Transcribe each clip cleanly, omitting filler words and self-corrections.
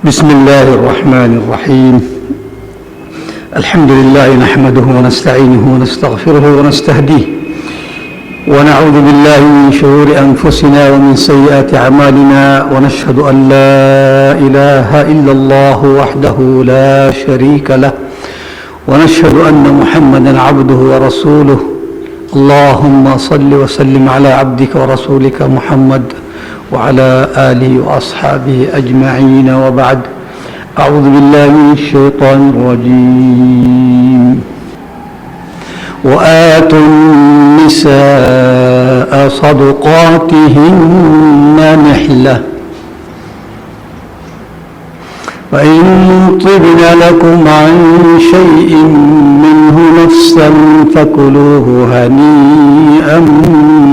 بسم الله الرحمن الرحيم. الحمد لله نحمده ونستعينه ونستغفره ونستهديه، ونعوذ بالله من شرور أنفسنا ومن سيئات أعمالنا، ونشهد أن لا إله إلا الله وحده لا شريك له، ونشهد أن محمدا عبده ورسوله. اللهم صل وسلم على عبدك ورسولك محمد وعلى آله وأصحابه أجمعين، وبعد. أعوذ بالله من الشيطان الرجيم. وآتوا النساء صدقاتهن نحلة، فإن طبن لكم عن شيء منه نفسا فكلوه هنيئا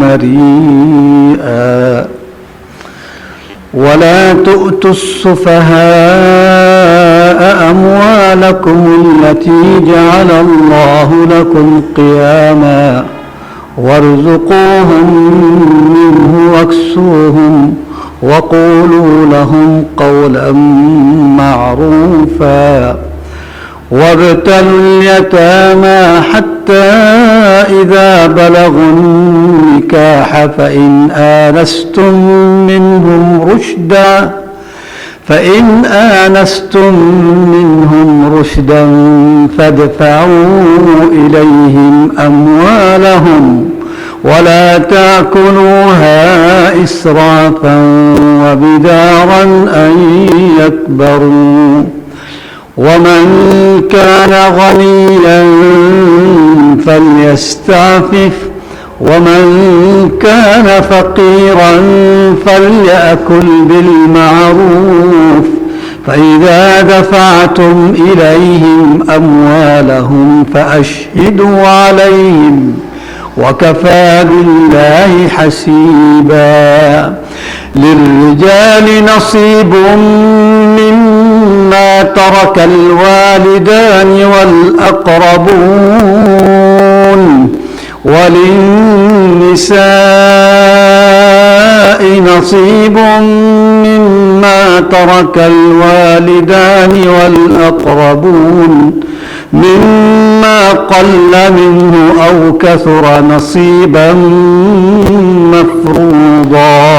مريئا، ولا تؤتوا السفهاء أموالكم التي جعل الله لكم قياما، وارزقوهم منه واكسوهم، وقولوا لهم قولا معروفا. وابتلوا اليتامى حتى إذا بلغوا النكاح، فإن آنستم منهم رشدا فادفعوا إليهم أموالهم، ولا تأكلوها إسرافا وبدارا أن يكبروا. ومن كان غنيا فليستعفف، ومن كان فقيرا فليأكل بالمعروف. فإذا دفعتم إليهم أموالهم فأشهدوا عليهم، وكفى بالله حسيبا. للرجال نصيب مما ترك الوالدان والأقربون، وللنساء نصيب مما ترك الوالدان والأقربون، مما قل منه أو كثر نصيبا مفروضا.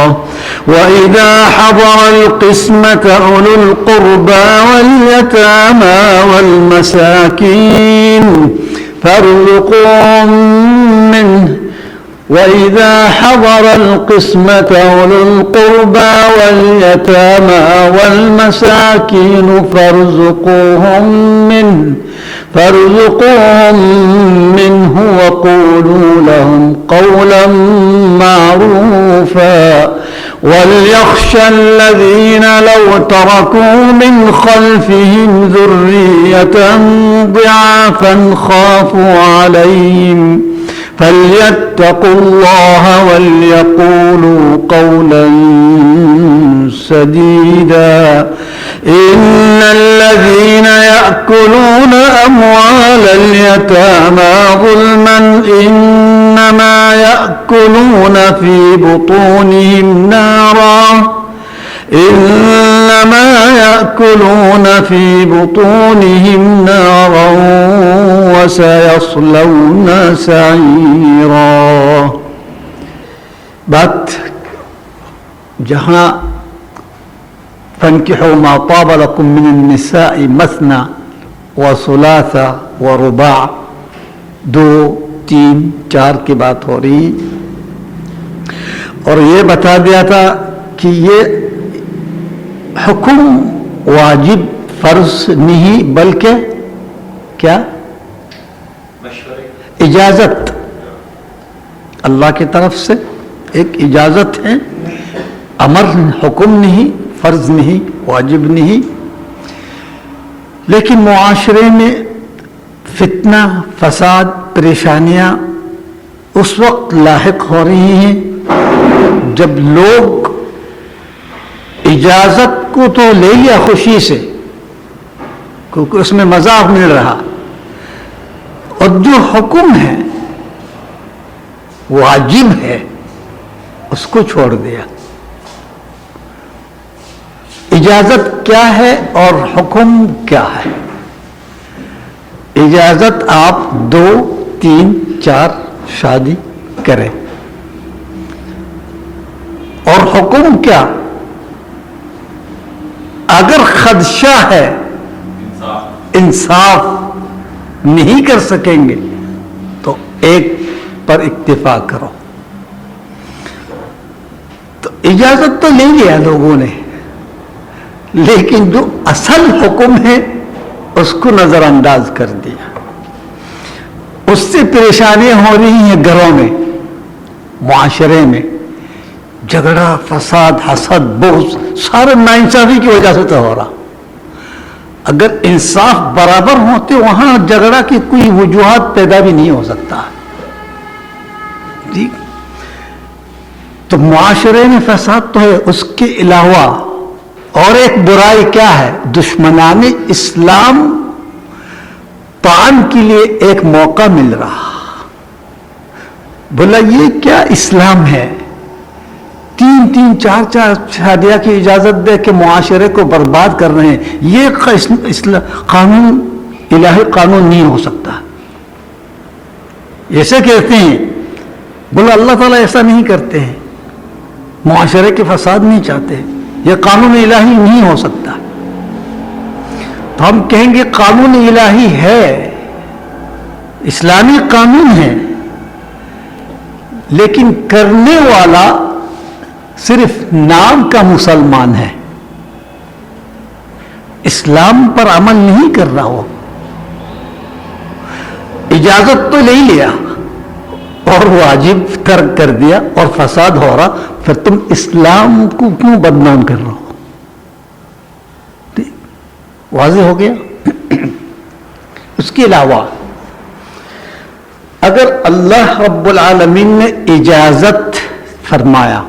وإذا حضر القسمة أولو القربى واليتامى والمساكين فارزقوهم منه. وإذا حضر القسمة أولو القربى واليتامى والمساكين فارزقوهم منه وقولوا لهم قولا معروفا. وليخشى الذين لو تركوا من خلفهم ذرية ضعافا خافوا عليهم فليتقوا الله وليقولوا قولا سديدا. إن الذين يأكلون أموال اليتامى ظلما إنما يأكلون في بطونهم نارا وسيصلون سعيرا. بات جہاں فانكحوا ما طاب لكم من النساء مثنى وثلاث ورباع، 2 3 4 کی بات ہو رہی، اور یہ بتا دیا تھا کہ یہ حکم واجب فرض نہیں بلکہ کیا اجازت، اللہ کی طرف سے ایک اجازت ہے، امر حکم نہیں، فرض نہیں، واجب نہیں. لیکن معاشرے میں فتنہ، فساد، پریشانیاں اس وقت لاحق ہو رہی ہیں جب لوگ اجازت کو تو لے لیا خوشی سے کیونکہ اس میں مذاق مل رہا، اور جو حکم ہے واجب ہے اس کو چھوڑ دیا. اجازت کیا ہے اور حکم کیا ہے؟ اجازت آپ 2 3 4 شادی کریں، اور حکم کیا؟ اگر خدشہ ہے انصاف نہیں کر سکیں گے تو ایک پر اکتفا کرو. تو اجازت تو لے لیا لوگوں نے، لیکن جو اصل حکم ہے اس کو نظر انداز کر دیا. اس سے پریشانیاں ہو رہی ہیں گھروں میں، معاشرے میں، جھگڑا، فساد، حسد، بغض، سارے ناانصافی کی وجہ سے تو ہو رہا. اگر انصاف برابر ہوتے وہاں جھگڑا کی کوئی وجوہات پیدا بھی نہیں ہو سکتا جی. تو معاشرے میں فساد تو ہے، اس کے علاوہ اور ایک برائی کیا ہے؟ دشمنان اسلام طعن کے لیے ایک موقع مل رہا. بولا یہ کیا اسلام ہے؟ 3 3 4 4 شادیاں کی اجازت دے کے معاشرے کو برباد کر رہے ہیں. یہ قانون الہی قانون نہیں ہو سکتا. ایسے کہتے ہیں، بولا اللہ تعالیٰ ایسا نہیں کرتے ہیں، معاشرے کے فساد نہیں چاہتے، یہ قانون الہی نہیں ہو سکتا. تو ہم کہیں گے قانون الہی ہے، اسلامی قانون ہے، لیکن کرنے والا صرف نام کا مسلمان ہے، اسلام پر عمل نہیں کر رہا. ہو اجازت تو لے لیا اور واجب ترک کر دیا اور فساد ہو رہا، پھر تم اسلام کو کیوں بدنام کر رہے ہو؟ واضح ہو گیا. اس کے علاوہ اگر اللہ رب العالمین نے اجازت فرمایا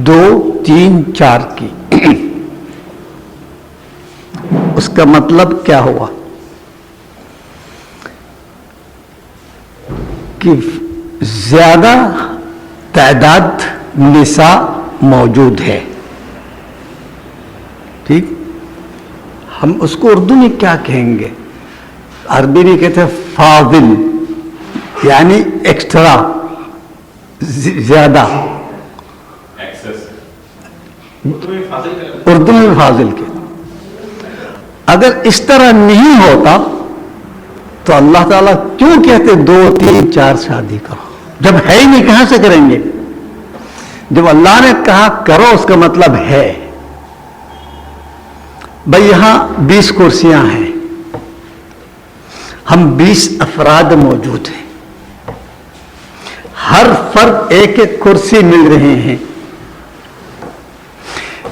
2 3 4 کی، اس کا مطلب کیا ہوا؟ کہ زیادہ تعداد نساء موجود ہے. ٹھیک، ہم اس کو اردو میں کیا کہیں گے؟ عربی میں کہتے ہیں فاضل، یعنی ایکسٹرا، زیادہ. اردو میں فاضل کے. اگر اس طرح نہیں ہوتا تو اللہ تعالیٰ کیوں کہتے 2 3 4 شادی کرو؟ جب ہے ہی نہیں کہاں سے کریں گے؟ جب اللہ نے کہا کرو اس کا مطلب ہے. بھائی یہاں 20 کرسیاں ہیں، ہم 20 افراد موجود ہیں، ہر فرد ایک ایک کرسی مل رہے ہیں،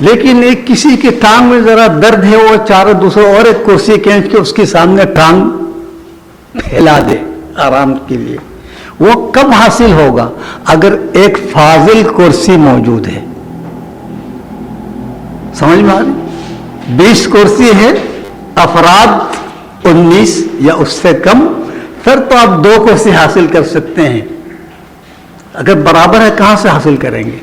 لیکن ایک کسی کی ٹانگ میں ذرا درد ہے، وہ چاروں دوسرے اور ایک کرسی کھینچ کے اس کے سامنے ٹانگ پھیلا دے آرام کے لیے. وہ کب حاصل ہوگا؟ اگر ایک فاضل کرسی موجود ہے. سمجھ میں آ رہی؟ 20 کرسی ہے، افراد 19 یا اس سے کم، پھر تو آپ 2 کرسی حاصل کر سکتے ہیں. اگر برابر ہے کہاں سے حاصل کریں گے؟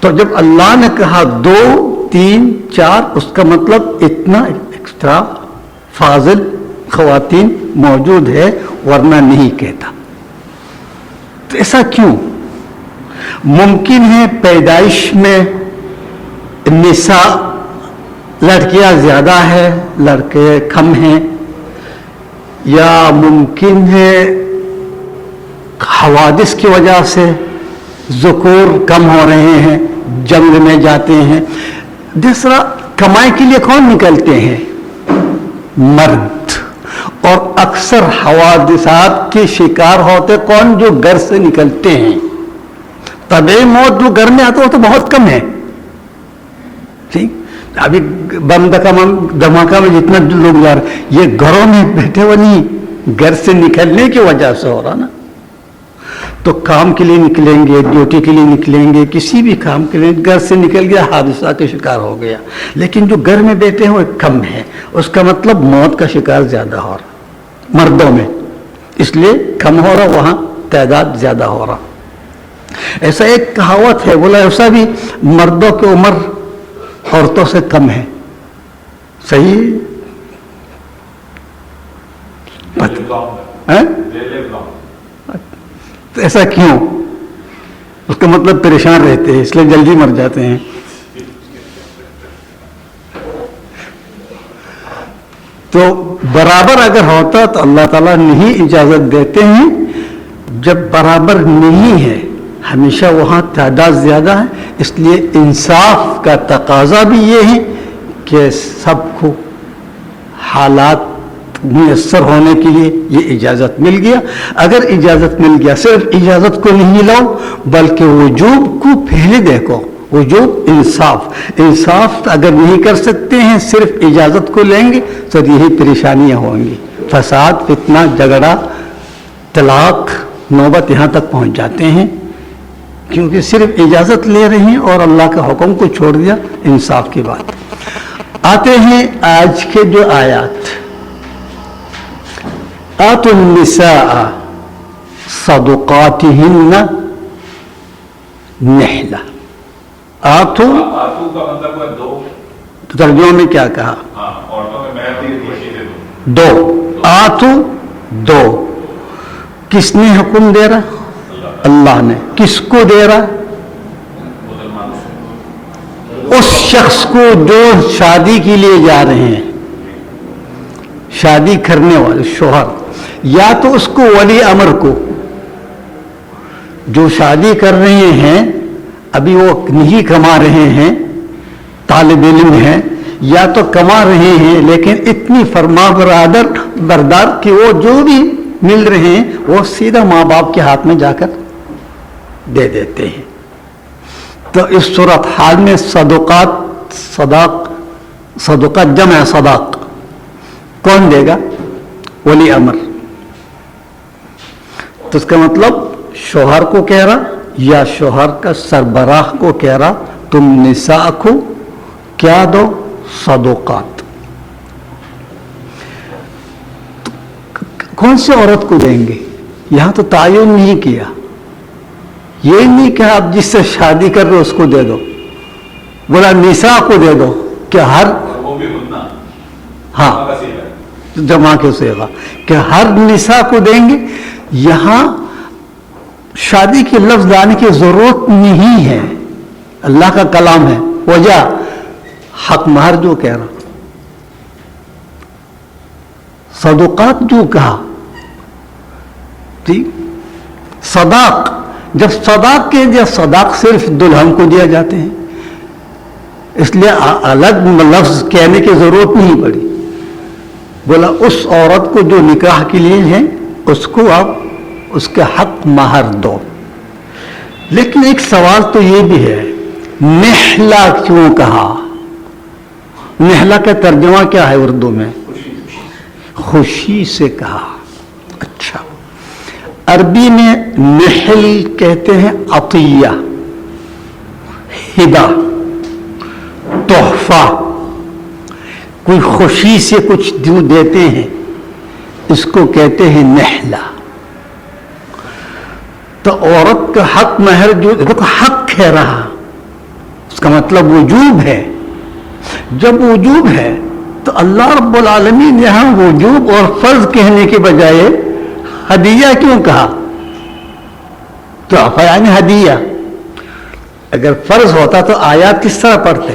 تو جب اللہ نے کہا 2 3 4، اس کا مطلب اتنا ایکسٹرا فاضل خواتین موجود ہے، ورنہ نہیں کہتا. تو ایسا کیوں؟ ممکن ہے پیدائش میں نساء، لڑکیاں زیادہ ہے، لڑکے کم ہیں، یا ممکن ہے حوادث کی وجہ سے ذکور کم ہو رہے ہیں، جنگ میں جاتے ہیں. دوسرا، کمائی کے لیے کون نکلتے ہیں؟ مرد. اور اکثر حوادثات کے شکار ہوتے کون؟ جو گھر سے نکلتے ہیں. طبعی موت جو گھر میں آتے وہ تو بہت کم ہے. ٹھیک، ابھی بم دھماکہ میں جتنا لوگ جا رہے، یہ گھروں میں بیٹھے ہوئے نہیں، گھر سے نکلنے کی وجہ سے ہو رہا نا. تو کام کے لیے نکلیں گے، ڈیوٹی کے لیے نکلیں گے، کسی بھی کام کے لیے، گھر سے نکل گیا، حادثہ کا شکار ہو گیا. لیکن جو گھر میں بیٹھے ہیں وہ کم ہے. اس کا مطلب موت کا شکار زیادہ ہو رہا مردوں میں، اس لیے کم ہو رہا، وہاں تعداد زیادہ ہو رہا. ایسا ایک کہاوت ہے، بولا ایسا بھی مردوں کی عمر عورتوں سے کم ہے. صحیح ہے؟ تو ایسا کیوں؟ اس کا مطلب پریشان رہتے ہیں، اس لیے جلدی مر جاتے ہیں. تو برابر اگر ہوتا تو اللہ تعالیٰ نہیں اجازت دیتے ہیں. جب برابر نہیں ہے، ہمیشہ وہاں تعداد زیادہ ہے، اس لیے انصاف کا تقاضا بھی یہ ہے کہ سب کو حالات میسر ہونے کے لیے یہ اجازت مل گیا. اگر اجازت مل گیا، صرف اجازت کو نہیں لاؤ بلکہ وجوب کو پہلے دیکھو. وجوب انصاف اگر نہیں کر سکتے ہیں، صرف اجازت کو لیں گے تو یہی پریشانیاں ہوں گی. فساد، فتنہ، جھگڑا، طلاق، نوبت یہاں تک پہنچ جاتے ہیں کیونکہ صرف اجازت لے رہے ہیں اور اللہ کے حکم کو چھوڑ دیا. انصاف کی بات. آتے ہیں آج کے جو آیات. آتوا النساء صدقاتهن نحلہ. آتو کا مطلب ہے دو. ترجمہ میں کیا کہا؟ عورتوں میں مہر دی خوشی دے دو. آتو دو. کس نے حکم دے رہا؟ اللہ نے. کس کو دے رہا؟ اس شخص کو جو شادی کے لیے جا رہے ہیں، شادی کرنے والے شوہر، یا تو اس کو ولی امر کو، جو شادی کر رہے ہیں ابھی وہ نہیں کما رہے ہیں، طالب علم ہیں، یا تو کما رہے ہیں لیکن اتنی فرما بردار کہ وہ جو بھی مل رہے ہیں وہ سیدھا ماں باپ کے ہاتھ میں جا کر دے دیتے ہیں. تو اس صورت حال میں صدقات جمع صداق کون دے گا؟ ولی امر. تو اس کا مطلب شوہر کو کہہ رہا یا شوہر کا سربراہ کو کہہ رہا تم نساء کو کیا دو؟ صدقات. کون سی عورت کو دیں گے؟ یہاں تو تعین نہیں کیا. یہ نہیں کہ آپ جس سے شادی کر رہے اس کو دے دو. بولا نساء کو دے دو. کہ ہر ہاں جمع کے صیغہ کہ ہر نساء کو دیں گے. یہاں شادی کے لفظ لانے کی ضرورت نہیں ہے، اللہ کا کلام ہے. وجہ حق مہر جو کہہ رہا، صدقات جو کہا، ٹھیک. صداق، جب صداق کے دیا، صداق صرف دلہن کو دیا جاتے ہیں، اس لیے الگ لفظ کہنے کی ضرورت نہیں پڑی. بولا اس عورت کو جو نکاح کے لیے ہے اس کو آپ اس کے حق مہر دو. لیکن ایک سوال تو یہ بھی ہے، نحلہ کیوں کہا؟ نحلہ کا ترجمہ کیا ہے اردو میں؟ خوشی سے کہا. اچھا، عربی میں نحل کہتے ہیں عطیہ، ہبہ، تحفہ. کوئی خوشی سے کچھ دیتے ہیں، اس کو کہتے ہیں نحلہ. تو عورت کا حق مہر جو حق کہہ رہا، اس کا مطلب وجوب ہے. جب وجوب ہے تو اللہ رب العالمین یہاں وجوب اور فرض کہنے کے بجائے ہدیہ کیوں کہا؟ تو یعنی ہدیہ. اگر فرض ہوتا تو آیات کس طرح پڑھتے؟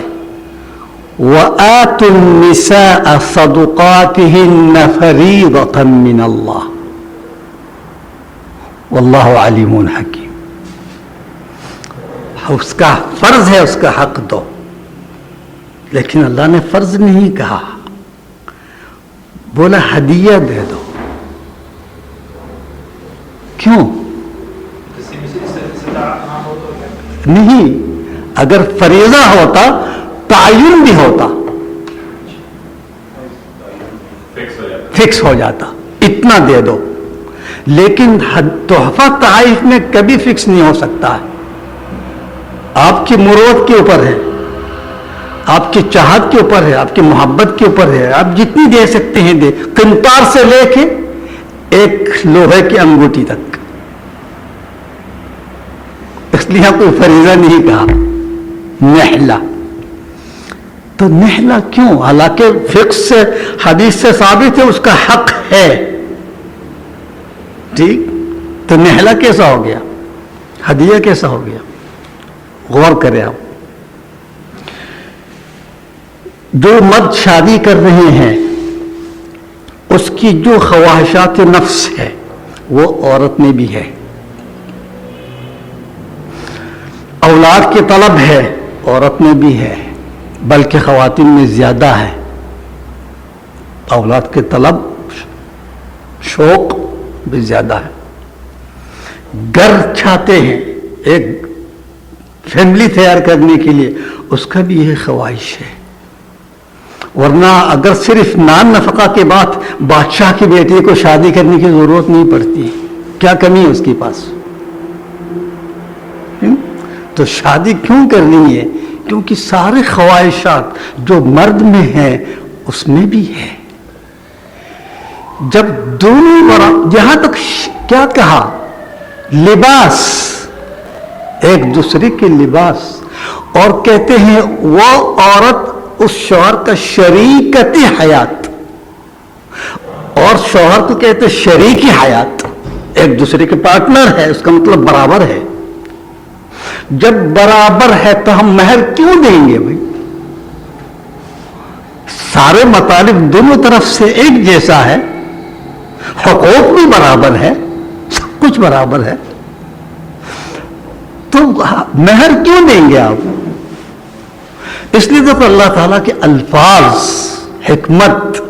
وَآتُوا النِّسَاءَ صَدُقَاتِهِنَّ فَرِيضَةً مِّنَ اللَّهِ وَاللَّهُ عَلِيمٌ حَكِيمٌ. اس کا فرض ہے، اس کا حق دو. لیکن اللہ نے فرض نہیں کہا، بولا ہدیہ دے دو. کیوں؟ نہیں، اگر فریضہ ہوتا تعین بھی ہوتا، فکس ہو جاتا اتنا دے دو. لیکن تحفہ تحائف میں کبھی فکس نہیں ہو سکتا ہے. آپ کی مراد کے اوپر ہے، آپ کی چاہت کے اوپر ہے، آپ کی محبت کے اوپر ہے. آپ جتنی دے سکتے ہیں دے، قنطار سے لے کے ایک لوہے کی انگوٹھی تک. اس لیے کوئی فریضہ نہیں کہا. نحلہ تو نہلا کیوں؟ حالانکہ فقہ سے حدیث سے ثابت ہے اس کا حق ہے، ٹھیک، تو نہلا کیسا ہو گیا؟ ہدیہ کیسا ہو گیا؟ غور کریں آپ. جو مرد شادی کر رہے ہیں اس کی جو خواہشات نفس ہے وہ عورت میں بھی ہے. اولاد کی طلب ہے عورت میں بھی ہے، بلکہ خواتین میں زیادہ ہے. اولاد کی طلب، شوق بھی زیادہ ہے. گھر چاہتے ہیں، ایک فیملی تیار کرنے کے لیے، اس کا بھی یہ خواہش ہے. ورنہ اگر صرف نان نفقہ کے بعد بادشاہ کی بیٹی کو شادی کرنے کی ضرورت نہیں پڑتی. کیا کمی ہے اس کے پاس؟ تو شادی کیوں کرنی ہے؟ کیونکہ سارے خواہشات جو مرد میں ہیں اس میں بھی ہے. جب دونوں یہاں تک کیا کہا، لباس، ایک دوسرے کے لباس، اور کہتے ہیں وہ عورت اس شوہر کا شریکت حیات، اور شوہر کو کہتے شریک حیات، ایک دوسرے کے پارٹنر ہے، اس کا مطلب برابر ہے. جب برابر ہے تو ہم مہر کیوں دیں گے بھائی؟ سارے مطالب دونوں طرف سے ایک جیسا ہے، حقوق بھی برابر ہے، سب کچھ برابر ہے، تو مہر کیوں دیں گے آپ؟ اس لیے تو اللہ تعالیٰ کے الفاظ، حکمت،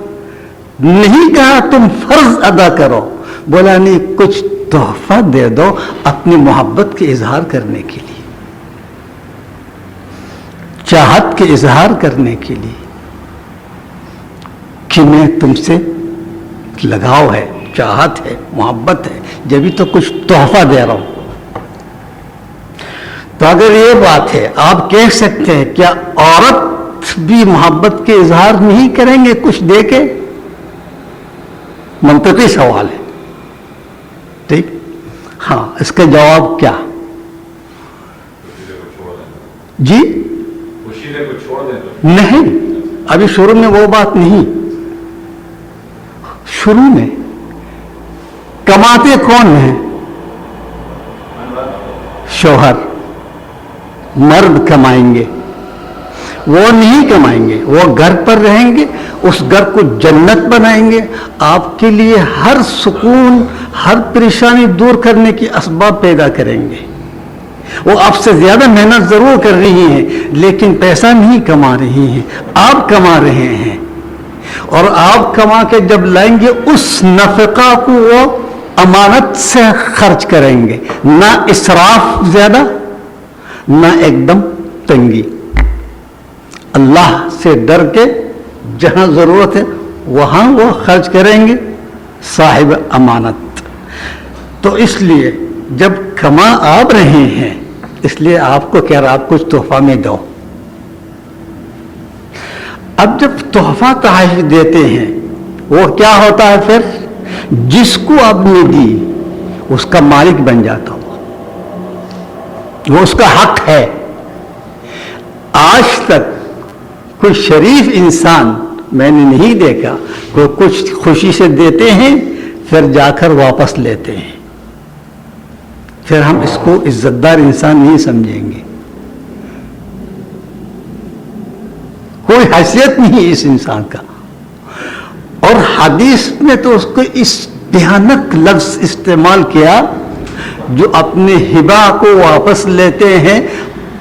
نہیں کہا تم فرض ادا کرو، بولا نہیں کچھ تحفہ دے دو اپنی محبت کے اظہار کرنے کے لیے، چاہت کے اظہار کرنے کے لیے کہ میں تم سے لگاؤ ہے، چاہت ہے، محبت ہے، جبھی تو کچھ تحفہ دے رہا ہوں. تو اگر یہ بات ہے، آپ کہہ سکتے ہیں کیا عورت بھی محبت کے اظہار نہیں کریں گے کچھ دے کے؟ منطقی سوال ہے، ٹھیک. ہاں، اس کا جواب کیا؟ جی نہیں، ابھی شروع میں وہ بات نہیں. شروع میں کماتے کون ہیں؟ شوہر. مرد کمائیں گے، وہ نہیں کمائیں گے، وہ گھر پر رہیں گے، اس گھر کو جنت بنائیں گے، آپ کے لیے ہر سکون، ہر پریشانی دور کرنے کی اسباب پیدا کریں گے. وہ آپ سے زیادہ محنت ضرور کر رہی ہیں لیکن پیسہ نہیں کما رہی ہیں، آپ کما رہے ہیں، اور آپ کما کے جب لائیں گے اس نفقہ کو وہ امانت سے خرچ کریں گے، نہ اسراف زیادہ، نہ ایک دم تنگی. اللہ سے ڈر کے جہاں ضرورت ہے وہاں وہ خرچ کریں گے، صاحب امانت. تو اس لیے جب کما آپ رہے ہیں، اس لیے آپ کو کہہ رہا آپ کچھ تحفہ میں دو. اب جب تحفہ تحائف دیتے ہیں وہ کیا ہوتا ہے؟ پھر جس کو آپ نے دی اس کا مالک بن جاتا ہو، وہ اس کا حق ہے. آج تک کوئی شریف انسان میں نے نہیں دیکھا وہ کچھ خوشی سے دیتے ہیں پھر جا کر واپس لیتے ہیں، پھر ہم اس کو عزت دار انسان نہیں سمجھیں گے. کوئی حیثیت نہیں اس انسان کا. اور حدیث میں تو اس کو اس بھیانک لفظ استعمال کیا، جو اپنے ہبہ کو واپس لیتے ہیں،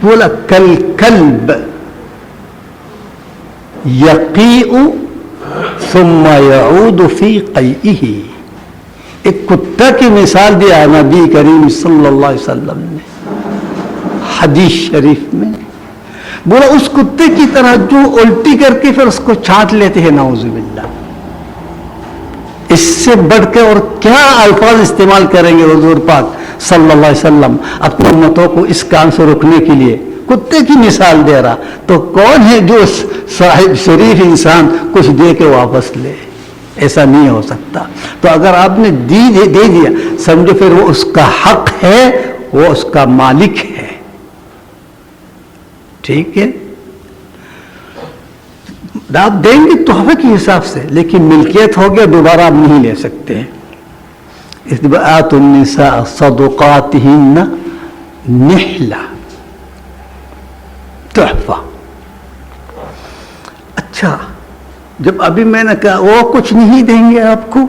بولا کل کلب یقیء ثم یعود فی قیئہ. ایک کتا کی مثال دیا نبی کریم صلی اللہ علیہ وسلم نے حدیث شریف میں. بولا اس کتے کی طرح جو الٹی کر کے پھر اس کو چھانٹ لیتے ہیں، نعوذ باللہ. اس سے بڑھ کر اور کیا الفاظ استعمال کریں گے حضور پاک صلی اللہ علیہ وسلم اپنی امتوں کو اس کام سے روکنے کے لیے؟ کتے کی مثال دے رہا، تو کون ہے جو صاحب شریف انسان کچھ دے کے واپس لے؟ ایسا نہیں ہو سکتا. تو اگر آپ نے دے دیا، سمجھو پھر وہ اس کا حق ہے، وہ اس کا مالک ہے. ٹھیک ہے. آپ دیں گے تحفے کے حساب سے، لیکن ملکیت ہو گیا دوبارہ آپ نہیں لے سکتے ہیں. اس لیے آتوا النساء صدقاتہن نحلہ، تحفہ. اچھا، جب ابھی میں نے کہا وہ کچھ نہیں دیں گے آپ کو،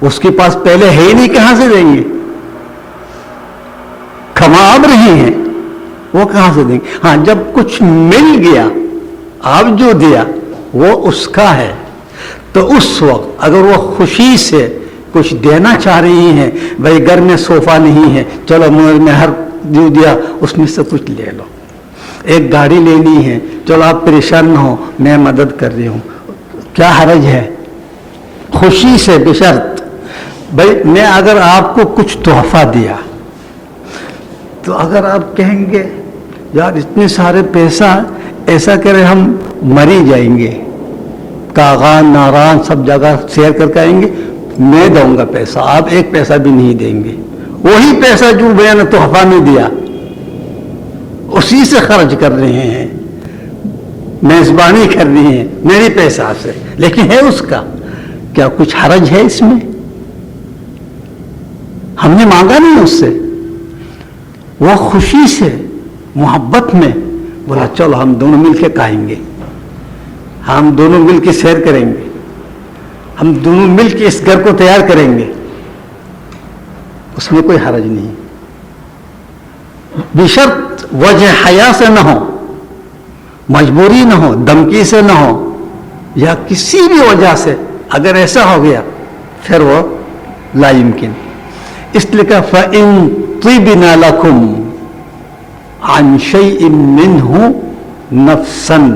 اس کے پاس پہلے ہے ہی نہیں، کہاں سے دیں گے؟ کما اب رہی ہیں، وہ کہاں سے دیں گے؟ ہاں، جب کچھ مل گیا، آپ جو دیا وہ اس کا ہے، تو اس وقت اگر وہ خوشی سے کچھ دینا چاہ رہی ہیں، بھائی گھر میں صوفہ نہیں ہے، چلو میں ہر جو دیا اس میں سے کچھ لے لو. ایک گاڑی لینی ہے، چلو آپ پریشان نہ ہو، میں مدد کر رہی ہوں، کیا حرج ہے؟ خوشی سے، بشرط بھائی میں اگر آپ کو کچھ تحفہ دیا تو اگر آپ کہیں گے یار اتنے سارے پیسہ ایسا کرے ہم مری جائیں گے، کاغان ناران سب جگہ شیئر کر کے آئیں گے، میں دوں گا پیسہ، آپ ایک پیسہ بھی نہیں دیں گے. وہی پیسہ جو میں نے تحفہ میں دیا اسی سے خرچ کر رہے ہیں، میزبانی کر رہی ہیں میری پیسہ سے، لیکن ہے اس کا. کیا کچھ حرج ہے اس میں؟ ہم نے مانگا نہیں اس سے، وہ خوشی سے محبت میں بولا چلو ہم دونوں مل کے کھائیں گے، ہم دونوں مل کے سیر کریں گے، ہم دونوں مل کے اس گھر کو تیار کریں گے، اس میں کوئی حرج نہیں، بشرط وجہ حیا سے نہ ہو، مجبوری نہ ہو، دھمکی سے نہ ہو، یا کسی بھی وجہ سے اگر ایسا ہو گیا پھر وہ لا يمکن. اس لیے کہ فَإِن طِبْنَ لَكُمْ عَنْ شَيْءٍ مِّنْهُ نَفْسًا،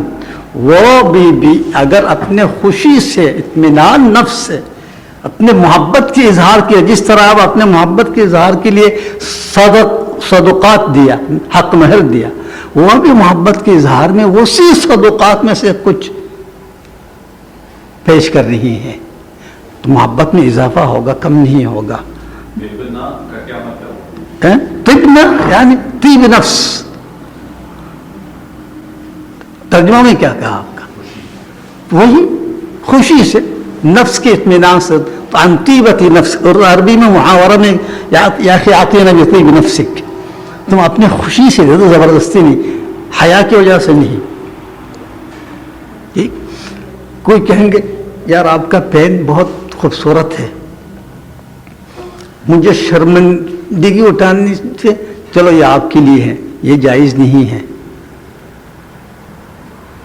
وہ بھی اگر اپنے خوشی سے، اطمینان نفس سے اپنے محبت کی اظہار کیا، جس طرح آپ اپنے محبت کے اظہار کے لیے صدقات دیا، حق مہر دیا، وہ بھی محبت کے اظہار میں اسی صدقات میں سے کچھ پیش کر رہی ہیں، تو محبت میں اضافہ ہوگا، کم نہیں ہوگا. طبنا کا کیا مطلب؟ طبنا یعنی طیب نفس. ترجمہ میں کیا کہا آپ کا؟ وہی خوشی سے، نفس کے اطمینان سے. عن طیبت نفس، اور عربی میں محاورہ میں یا اخی اعطینا بطیب نفسک، تم اپنے خوشی سے دے دو، زبردستی نہیں، حیا کی وجہ سے نہیں. ٹھیک. کوئی کہیں گے یار آپ کا پین بہت خوبصورت ہے، مجھے شرمندگی اٹھانی سے، چلو یہ آپ کے لیے ہے، یہ جائز نہیں ہے.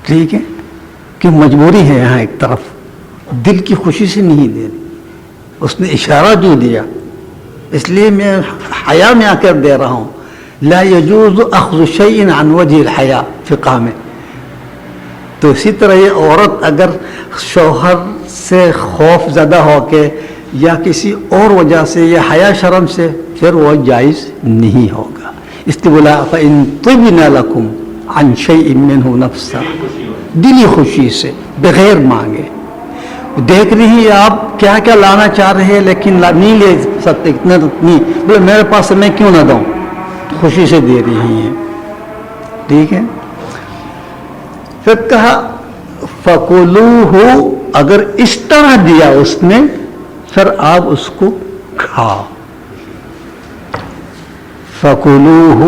ٹھیک ہے، کہ مجبوری ہے یہاں ایک طرف، دل کی خوشی سے نہیں دینی. اس نے اشارہ جو دیا، اس لیے میں حیا میں آ کر دے رہا ہوں. لا يجوز اخذ شيء عن وجه الحیا فقہ میں. تو اسی طرح یہ عورت اگر شوہر سے خوف زدہ ہو کے یا کسی اور وجہ سے یا حیا شرم سے، پھر وہ جائز نہیں ہوگا. اس لیے بولا فَإِن طِبْنَ لَكُمْ عَنْ شَيْءٍ مِّنْهُ نَفْسًا، دلی خوشی سے، بغیر مانگے. دیکھ رہی آپ کیا کیا لانا چاہ رہے ہیں لیکن نہیں لے سکتے، اتنا نہیں، بولے میرے پاس میں کیوں نہ دوں، خوشی سے دے رہی ہیں. ٹھیک ہے. پھر کہا فَكُلُوهُ، اگر اس طرح دیا اس نے پھر آپ اس کو کھاؤ. فَكُلُوهُ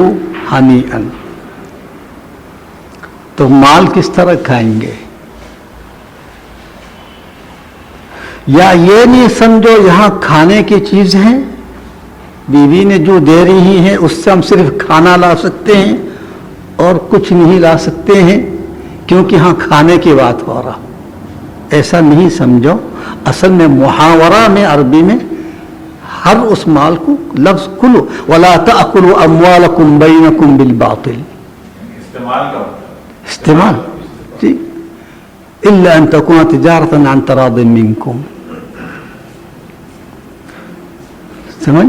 ہَنِيئًا، تو مال کس طرح کھائیں گے؟ یا یہ نہیں سمجھو یہاں کھانے کی چیز ہے، بیوی نے جو دے رہی ہیں اس سے ہم صرف کھانا لا سکتے ہیں اور کچھ نہیں لا سکتے ہیں کیونکہ ہاں کھانے کی بات ہو رہا. ایسا نہیں سمجھو. اصل میں محاورہ میں عربی میں ہر اس مال کو لفظ کلو ولا تأکلوا اموالکم بینکم بالباطل، استعمال کا مطلب استعمال جی، الا ان تکون تجارتا عن تراض منکم. سمجھ.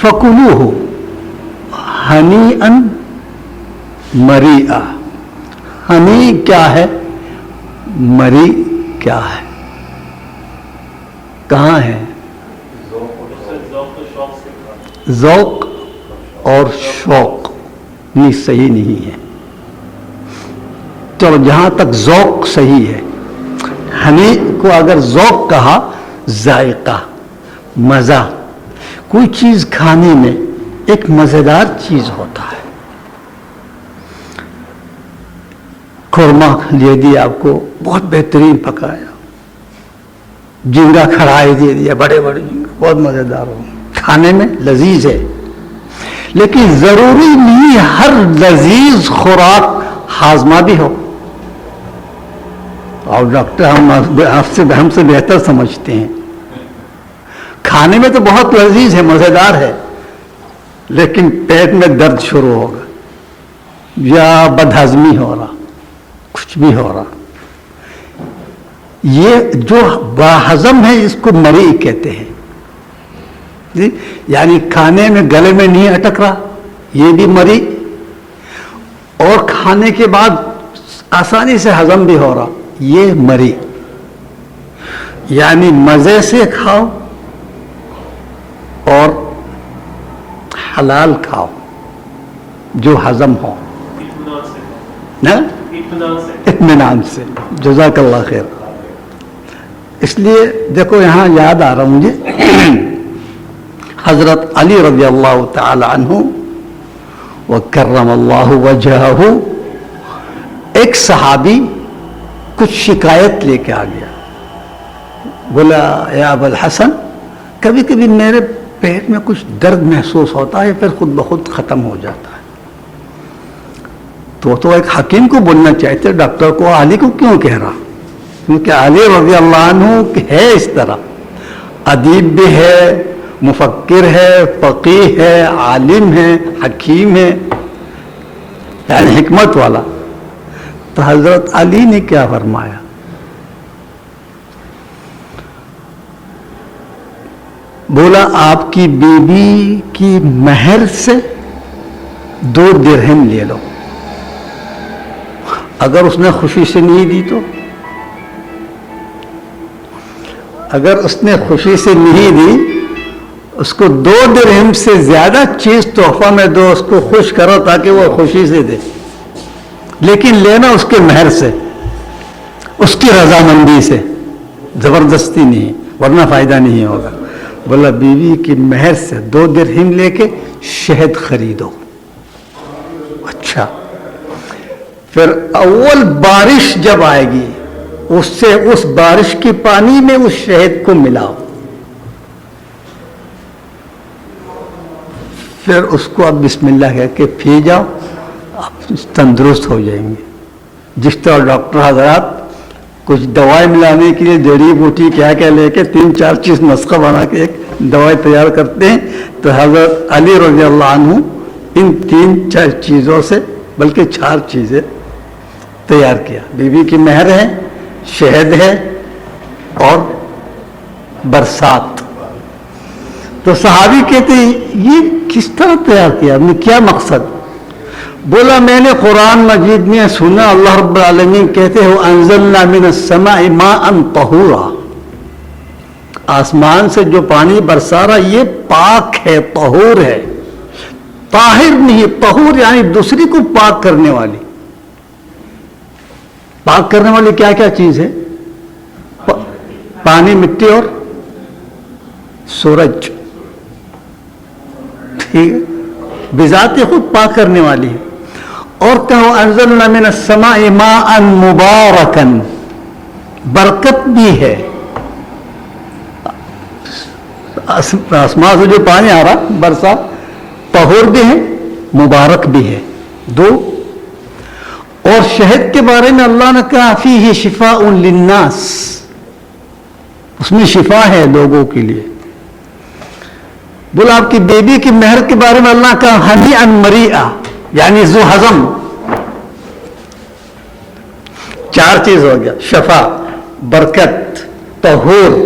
فکلوہ ہنیئا مریئا. ہنی کیا ہے، مری کیا ہے، کہاں ہے؟ ذوق اور شوق نہیں، صحیح نہیں ہے. چلو جہاں تک ذوق صحیح ہے، ہنی کو اگر ذوق کہا، ذائقہ، مزہ، کوئی چیز کھانے میں ایک مزیدار چیز ہوتا ہے. قورمہ لے دیا آپ کو، بہت بہترین پکایا، جھینگا کھڑائی دے دیا، بڑے بڑے جھینگا، بہت مزیدار ہو، کھانے میں لذیذ ہے. لیکن ضروری نہیں ہر لذیذ خوراک ہاضمہ بھی ہو. اور ڈاکٹر ہم سے بہتر سمجھتے ہیں، کھانے میں تو بہت لذیذ ہے، مزیدار ہے، لیکن پیٹ میں درد شروع ہوگا یا بدہضمی ہو رہا، کچھ بھی ہو رہا. یہ جو باہضم ہے اس کو مری کہتے ہیں. یعنی کھانے میں گلے میں نہیں اٹک رہا، یہ بھی مری، اور کھانے کے بعد آسانی سے ہضم بھی ہو رہا، یہ مری. یعنی مزے سے کھاؤ اور حلال کھاؤ جو ہضم ہو، اطمینان سے. جزاک اللہ خیر. اس لیے دیکھو یہاں یاد آ رہا مجھے حضرت علی رضی اللہ تعالی عنہ وکرم اللہ وجہہ، ایک صحابی کچھ شکایت لے کے آ گیا، بولا یا ابا الحسن، کبھی کبھی میرے پیٹ میں کچھ درد محسوس ہوتا ہے، پھر خود بخود ختم ہو جاتا ہے. تو ایک حکیم کو بولنا چاہتے، ڈاکٹر کو علی کو کیوں کہہ رہا؟ کیونکہ علی رضی اللہ عنہ ہے اس طرح، ادیب بھی ہے، مفکر ہے، فقیہ ہے، عالم ہے، حکیم ہے، یعنی حکمت والا. تو حضرت علی نے کیا فرمایا؟ بولا آپ کی بیوی کی مہر سے 2 درہم لے لو، اگر اس نے خوشی سے نہیں دی تو، اگر اس نے خوشی سے نہیں دی، اس کو 2 درہم سے زیادہ چیز تحفہ میں دو، اس کو خوش کرو تاکہ وہ خوشی سے دے، لیکن لینا اس کے مہر سے، اس کی رضامندی سے، زبردستی نہیں، ورنہ فائدہ نہیں ہوگا. بولا بیوی کی مہر سے 2 درہم لے کے شہد خریدو. اچھا، پھر اول بارش جب آئے گی اس بارش کے پانی میں اس شہد کو ملاؤ، پھر اس کو اب بسم اللہ کہہ کے پی جاؤ، آپ تندرست ہو جائیں گے. جس طرح ڈاکٹر حضرات کچھ دوائی ملانے کے لیے جڑی بوٹی کیا کیا لے کے 3-4 چیز نسخہ بنا کے ایک دوائی تیار کرتے ہیں، تو حضرت علی رضی اللہ عنہ ان 3-4 چیزوں سے، بلکہ 4 چیزیں تیار کیا. بیوی کی مہر ہے، شہد ہے، اور برسات. تو صحابی کہتے ہیں یہ کس طرح تیار کیا، ہم نے کیا مقصد؟ بولا میں نے قرآن مجید میں سنا اللہ رب العالمین کہتے ہیں انزلنا من السماء ماء طہورا، آسمان سے جو پانی برسا رہا یہ پاک ہے، طہور ہے، طاہر نہیں. طہور یعنی دوسری کو پاک کرنے والی. پاک کرنے والی کیا کیا چیز ہے؟ پانی، مٹی اور سورج. ٹھیک ہے، بذات خود پاک کرنے والی ہے. اور کہو انزلنا من السماء ماء مبارکا، برکت بھی ہے، آسمان سے جو پانی آ رہا برسات، طہور بھی ہے، مبارک بھی ہے. 2. اور شہد کے بارے میں اللہ نے کہا فیہ شفاء للناس، اس میں شفا ہے لوگوں کے لیے. بولا آپ کی بیبی کی مہر کے بارے میں اللہ کا ہنیئا مریئا، یعنی ذو ہضم. 4 چیز ہو گیا، شفا، برکت، طہور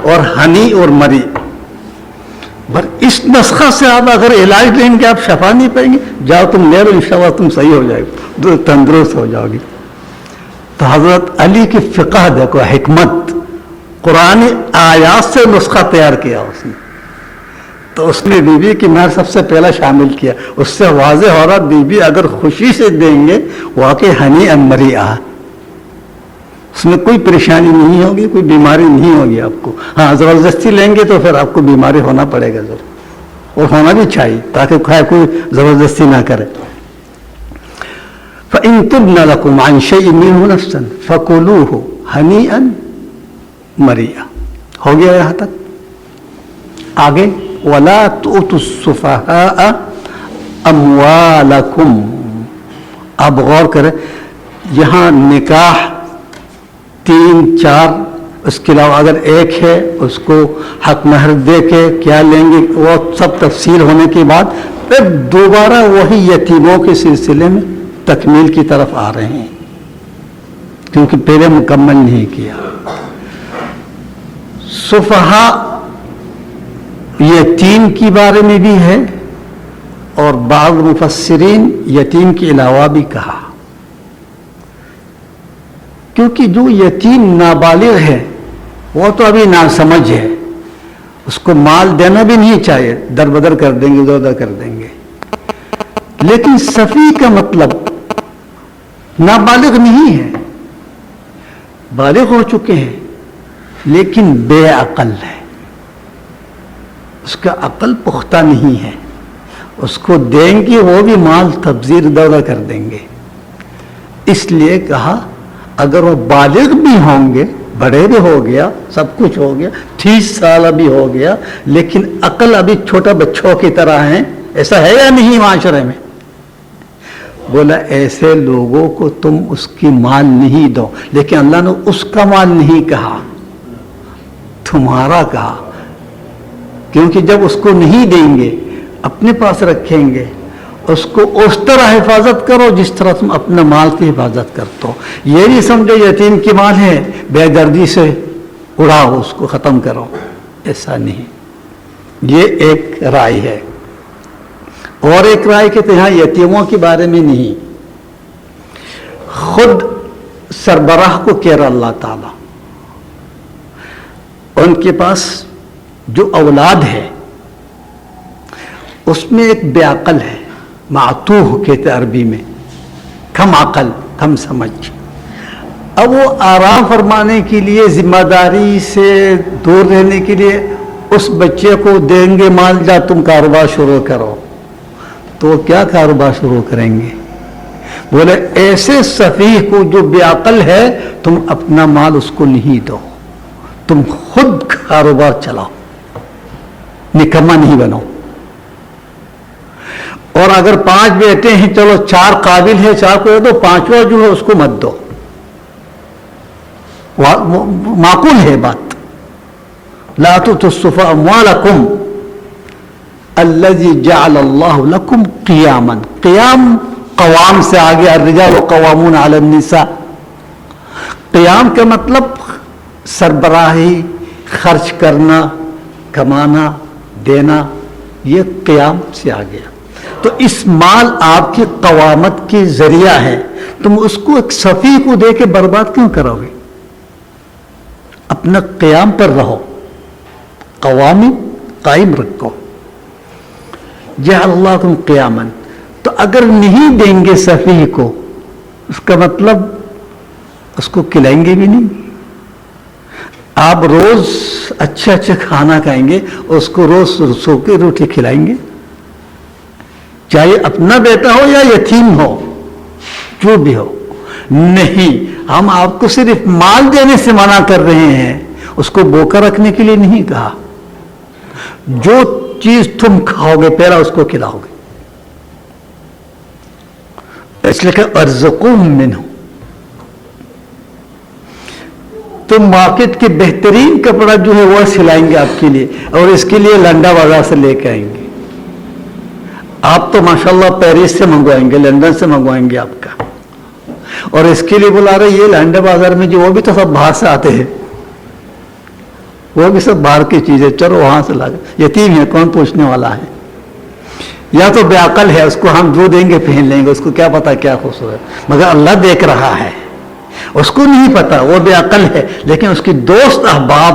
اور ہنی اور مری. اس نسخہ سے آپ اگر علاج لیں گے آپ شفا نہیں پائیں گے. جاؤ تم لے لو، انشاءاللہ تم صحیح ہو جائے گے، تندرست ہو جاؤ گی. تو حضرت علی کی فقہ دیکھو، حکمت، قرآن آیات سے نسخہ تیار کیا اس نے. تو اس نے بیوی کی مہر سب سے پہلا شامل کیا. اس سے واضح ہو رہا بیوی اگر خوشی سے دیں گے واقعی ہنی مریا، اس میں کوئی پریشانی نہیں ہوگی، کوئی بیماری نہیں ہوگی آپ کو. ہاں زبردستی لیں گے تو پھر آپ کو بیماری ہونا پڑے گا ضرور، اور ہونا بھی چاہیے تاکہ کوئی زبردستی نہ کرے. فَإِن تُبْنَ لَكُمْ عَنْ شَيْءٍ مِّنْهُ نَفْسًا فَكُلُوهُ هَنِيئًا مَرِيئًا. ہو گیا یہاں تک. آگے وَلَا تُؤْتُوا السُّفَهَاءَ أَمْوَالَكُمْ. اب غور کریں، یہاں نکاح 3 4، اس کے علاوہ اگر ایک ہے اس کو حق مہر دے کے کیا لیں گے وہ سب تفصیل ہونے کے بعد پھر دوبارہ وہی یتیموں کے سلسلے میں تکمیل کی طرف آ رہے ہیں، کیونکہ پہلے مکمل نہیں کیا. صفحہ یتیم کے بارے میں بھی ہے، اور بعض مفسرین یتیم کے علاوہ بھی کہا، کیونکہ جو یتیم نابالغ ہے وہ تو ابھی ناسمجھ ہے، اس کو مال دینا بھی نہیں چاہیے، در بدر کر دیں گے، ادھر ادھر کر دیں گے. لیکن صفی کا مطلب نابالغ نہیں ہے، بالغ ہو چکے ہیں لیکن بے عقل ہے، اس کا عقل پختہ نہیں ہے. اس کو دیں گے وہ بھی مال تبذیر ادھر کر دیں گے. اس لیے کہا اگر وہ بالغ بھی ہوں گے، بڑے بھی ہو گیا، سب کچھ ہو گیا، 30 سال ابھی ہو گیا، لیکن عقل ابھی چھوٹا بچوں کی طرح ہے، ایسا ہے یا نہیں معاشرے میں؟ بولا ایسے لوگوں کو تم اس کی مال نہیں دو. لیکن اللہ نے اس کا مال نہیں کہا، تمہارا کہا، کیونکہ جب اس کو نہیں دیں گے اپنے پاس رکھیں گے، اس کو اس طرح حفاظت کرو جس طرح تم اپنے مال کی حفاظت کرتے ہو. یہ نہیں سمجھو یتیم کی مال ہے بے دردی سے اڑاؤ، اس کو ختم کرو، ایسا نہیں. یہ ایک رائے ہے. اور ایک رائے کہتے ہیں یتیموں کے بارے میں نہیں، خود سربراہ کو کہہ رہا اللہ تعالی، ان کے پاس جو اولاد ہے اس میں ایک بے عقل ہے، معتوہ کہتے عربی میں، کم عقل، کم سمجھ. اب وہ آرام فرمانے کے لیے، ذمہ داری سے دور رہنے کے لیے اس بچے کو دیں گے مال، جا تم کاروبار شروع کرو. تو کیا کاروبار شروع کریں گے؟ بولے ایسے سفیہ کو جو بے عقل ہے تم اپنا مال اس کو نہیں دو، تم خود کاروبار چلاؤ، نکما نہیں بنو. اور اگر 5 بیٹے ہیں چلو 4 قابل ہے، 4 کو دو، 5واں جو ہے اس کو مت دو. معقول ہے بات. لا تؤتوا السفهاء اموالكم الذي جعل الله لكم قياما. قیام قوام سے آگے، الرجال قوامون علی النساء. قیام کا مطلب سربراہی، خرچ کرنا، کمانا، دینا، یہ قیام سے آ گیا. تو اس مال آپ کی قوامت کی ذریعہ ہے، تم اس کو ایک صفی کو دے کے برباد کیوں کرو گے؟ اپنا قیام پر رہو، قوامی قائم رکھو. جعل اللہ تم قیامن. تو اگر نہیں دیں گے صفی کو، اس کا مطلب اس کو کھلائیں گے بھی نہیں. آپ روز اچھا اچھا کھانا کھائیں گے، اس کو روز سو کے روٹی کھلائیں گے؟ چاہے اپنا بیٹا ہو یا یتیم ہو، جو بھی ہو. نہیں، ہم آپ کو صرف مال دینے سے منع کر رہے ہیں، اس کو بوکا رکھنے کے لیے نہیں کہا. جو چیز تم کھاؤ گے پہلا اس کو کھلاؤ گے. اس لیے کہ ارزقوہم منہ. تم مارکیٹ کے بہترین کپڑا جو ہے وہ سلائیں گے آپ کے لیے، اور اس کے لیے لنڈا بازار سے لے کے آئیں گے. آپ تو ماشاءاللہ پیرس سے منگوائیں گے، لندن سے منگوائیں گے آپ کا، اور اس کے لیے بلا رہے یہ لنڈا بازار میں جو وہ بھی تو سب باہر سے آتے ہیں، وہ بھی سب باہر کی چیزیں، چلو وہاں سے لا. یتیم ہے، کون پوچھنے والا ہے؟ یا تو بے عقل ہے، اس کو ہم جو دیں گے پہن لیں گے، اس کو کیا پتا کیا خوبصورت. مگر اللہ دیکھ رہا ہے، اس کو نہیں پتا، وہ بے عقل ہے. لیکن اس کی دوست احباب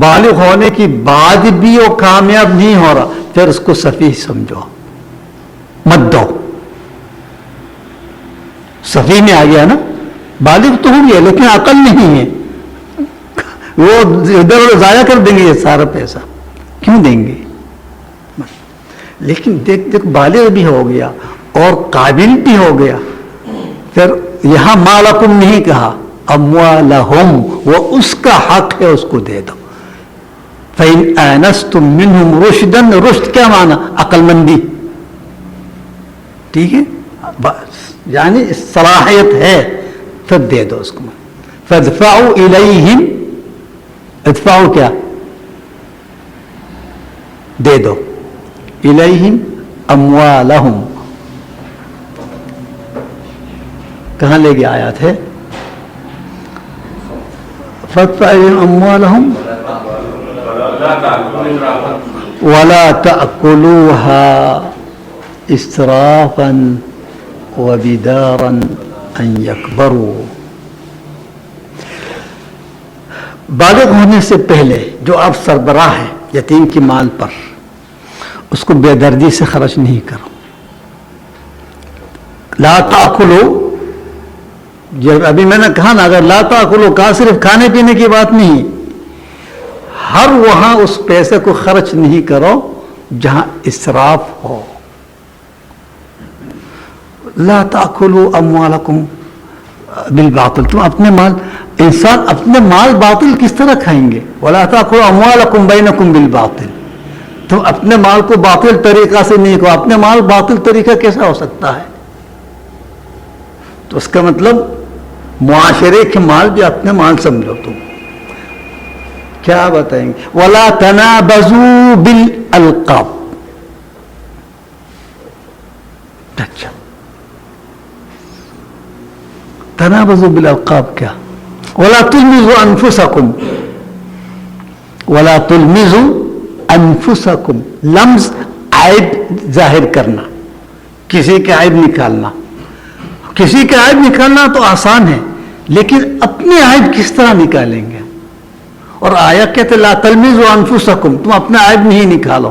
بالغ ہونے کی بعد بھی وہ کامیاب نہیں ہو رہا، پھر اس کو سفیہ سمجھو، مت دو. سفیہ میں آ گیا نا، بالغ تو ہو گیا لیکن عقل نہیں ہے، وہ ادھر ادھر ضائع کر دیں گے یہ سارا پیسہ، کیوں دیں گے؟ لیکن دیکھ بالغ بھی ہو گیا اور قابل بھی ہو گیا، پھر یہاں مالکم نہیں کہا، اموالہم، وہ اس کا حق ہے، اس کو دے دو. فَإِنْ آنَسْتُم مِّنْهُمْ رُشْدًا، رشد کیا معنی؟ عقل مندی. ٹھیک ہے، یعنی صلاحیت ہے، پھر دے دو اس کو. فَادْفَعُوا إِلَيْهِمْ، ادفعوا کیا؟ دے دو. الیہم اموالہم، کہاں لے گیا آیات ہے؟ فادفع الیہم اموالہم ولا تأکلوها اسرافا وبدارا ان یکبروا. بالغ ہونے سے پہلے جو آپ سربراہ ہیں یتیم کی مال پر، اس کو بے دردی سے خرچ نہیں کرو. لا تاکلو، جب ابھی میں نے کہا نا، اگر لا تاکلو کہا صرف کھانے پینے کی بات نہیں، ہر وہاں اس پیسے کو خرچ نہیں کرو جہاں اسراف ہو. لا تاکلو اموالکم بالباطل، تم اپنے مال، انسان اپنے مال باطل کس طرح کھائیں گے؟ ولا تاکلو اموالکم بینکم بالباطل، تم اپنے مال کو باطل طریقہ سے نہیں کھاؤ. اپنے مال باطل طریقہ کیسا ہو سکتا ہے؟ تو اس کا مطلب معاشرے کے مال بھی اپنے مال سمجھو. تم کیا بتائیں گے؟ ولا تنابزوا بالالقاب. اچھا، تنابزوا بالالقاب کیا؟ ولا تلمزوا انفسکم، ولا تلمزوا انفسکم، لمز عیب ظاہر کرنا، کسی کا عیب نکالنا. کسی کا عیب نکالنا تو آسان ہے، لیکن اپنے عیب کس طرح نکالیں گے؟ اور آیت کہتے لا تلمزوا انفسکم، تم اپنا عیب نہیں نکالو.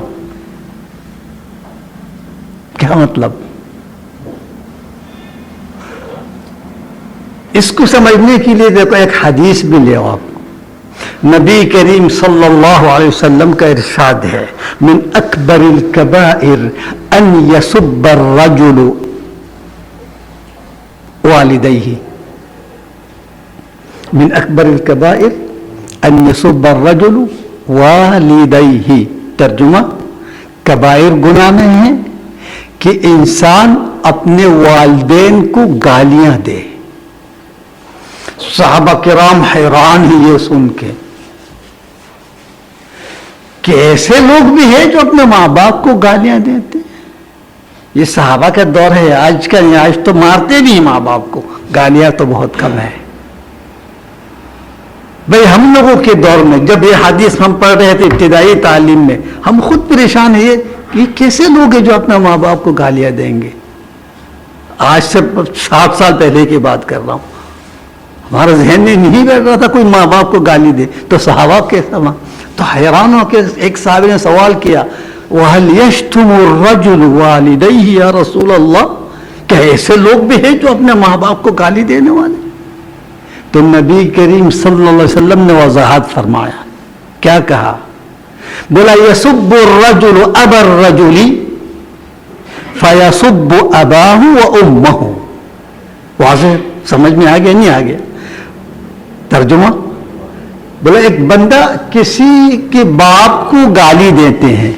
کیا مطلب؟ اس کو سمجھنے کے لیے دیکھو ایک حدیث بھی لے آپ. نبی کریم صلی اللہ علیہ وسلم کا ارشاد ہے، من اکبر الکبائر ان یسب الرجل والدیہ. من اکبر الکبائر ان یسب الرجل والدیہ. ترجمہ، کبائر گناہ میں ہے کہ انسان اپنے والدین کو گالیاں دے. صحابہ کرام حیران ہیں یہ سن کے کہ ایسے لوگ بھی ہیں جو اپنے ماں باپ کو گالیاں دیتے. یہ صحابہ کا دور ہے، آج کا نہیں. آج تو مارتے بھی ماں باپ کو، گالیاں تو بہت کم ہے. بھئی ہم لوگوں کے دور میں جب یہ حدیث ہم پڑھ رہے تھے ابتدائی تعلیم میں، ہم خود پریشان ہیں کہ یہ کیسے لوگ ہیں جو اپنے ماں باپ کو گالیاں دیں گے. آج سے 60 سال پہلے کی بات کر رہا ہوں. ہمارا ذہن میں نہیں بیٹھ رہا تھا کوئی ماں باپ کو گالی دے. تو صحابہ کیسا ماں؟ تو حیران ہو کے ایک صحابی نے سوال کیا، وَهَلْ يَشْتُمُ الرَّجُلُ وَالِدَيْهِ یا رسول اللہ، کیا ایسے لوگ بھی ہیں جو اپنے ماں باپ کو گالی دینے والے؟ تو نبی کریم صلی اللہ علیہ وسلم نے وضاحت فرمایا. کیا کہا؟ بولا يَسُبُّ الرَّجُلُ أَبَا الرَّجُلِ فَيَسُبُّ أَبَاهُ وَأُمَّهُ. واضح سمجھ میں آ گیا نہیں آ گیا؟ ترجمہ، بولا ایک بندہ کسی کے باپ کو گالی دیتے ہیں،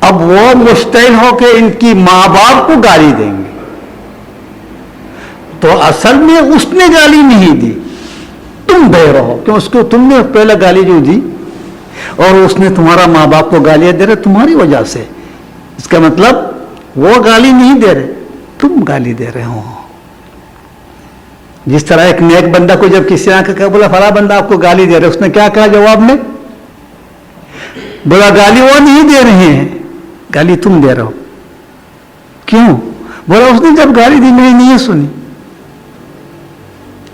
اب وہ مشتعل ہو کے ان کی ماں باپ کو گالی دیں گے. تو اصل میں اس نے گالی نہیں دی، تم دے رہو، کہ اس کو تم نے پہلے گالی جو دی اور اس نے تمہارا ماں باپ کو گالیاں دے رہے تمہاری وجہ سے. اس کا مطلب وہ گالی نہیں دے رہے، تم گالی دے رہے ہو. جس طرح ایک نیک بندہ کو جب کسی نے کہا، بولا فلاں بندہ آپ کو گالی دے رہے، اس نے کیا کہا جواب میں؟ بولا گالی وہ نہیں دے رہے ہیں، گالی تم دے رہے ہو. کیوں؟ بولا اس نے جب گالی دی میں نے نہیں سنی.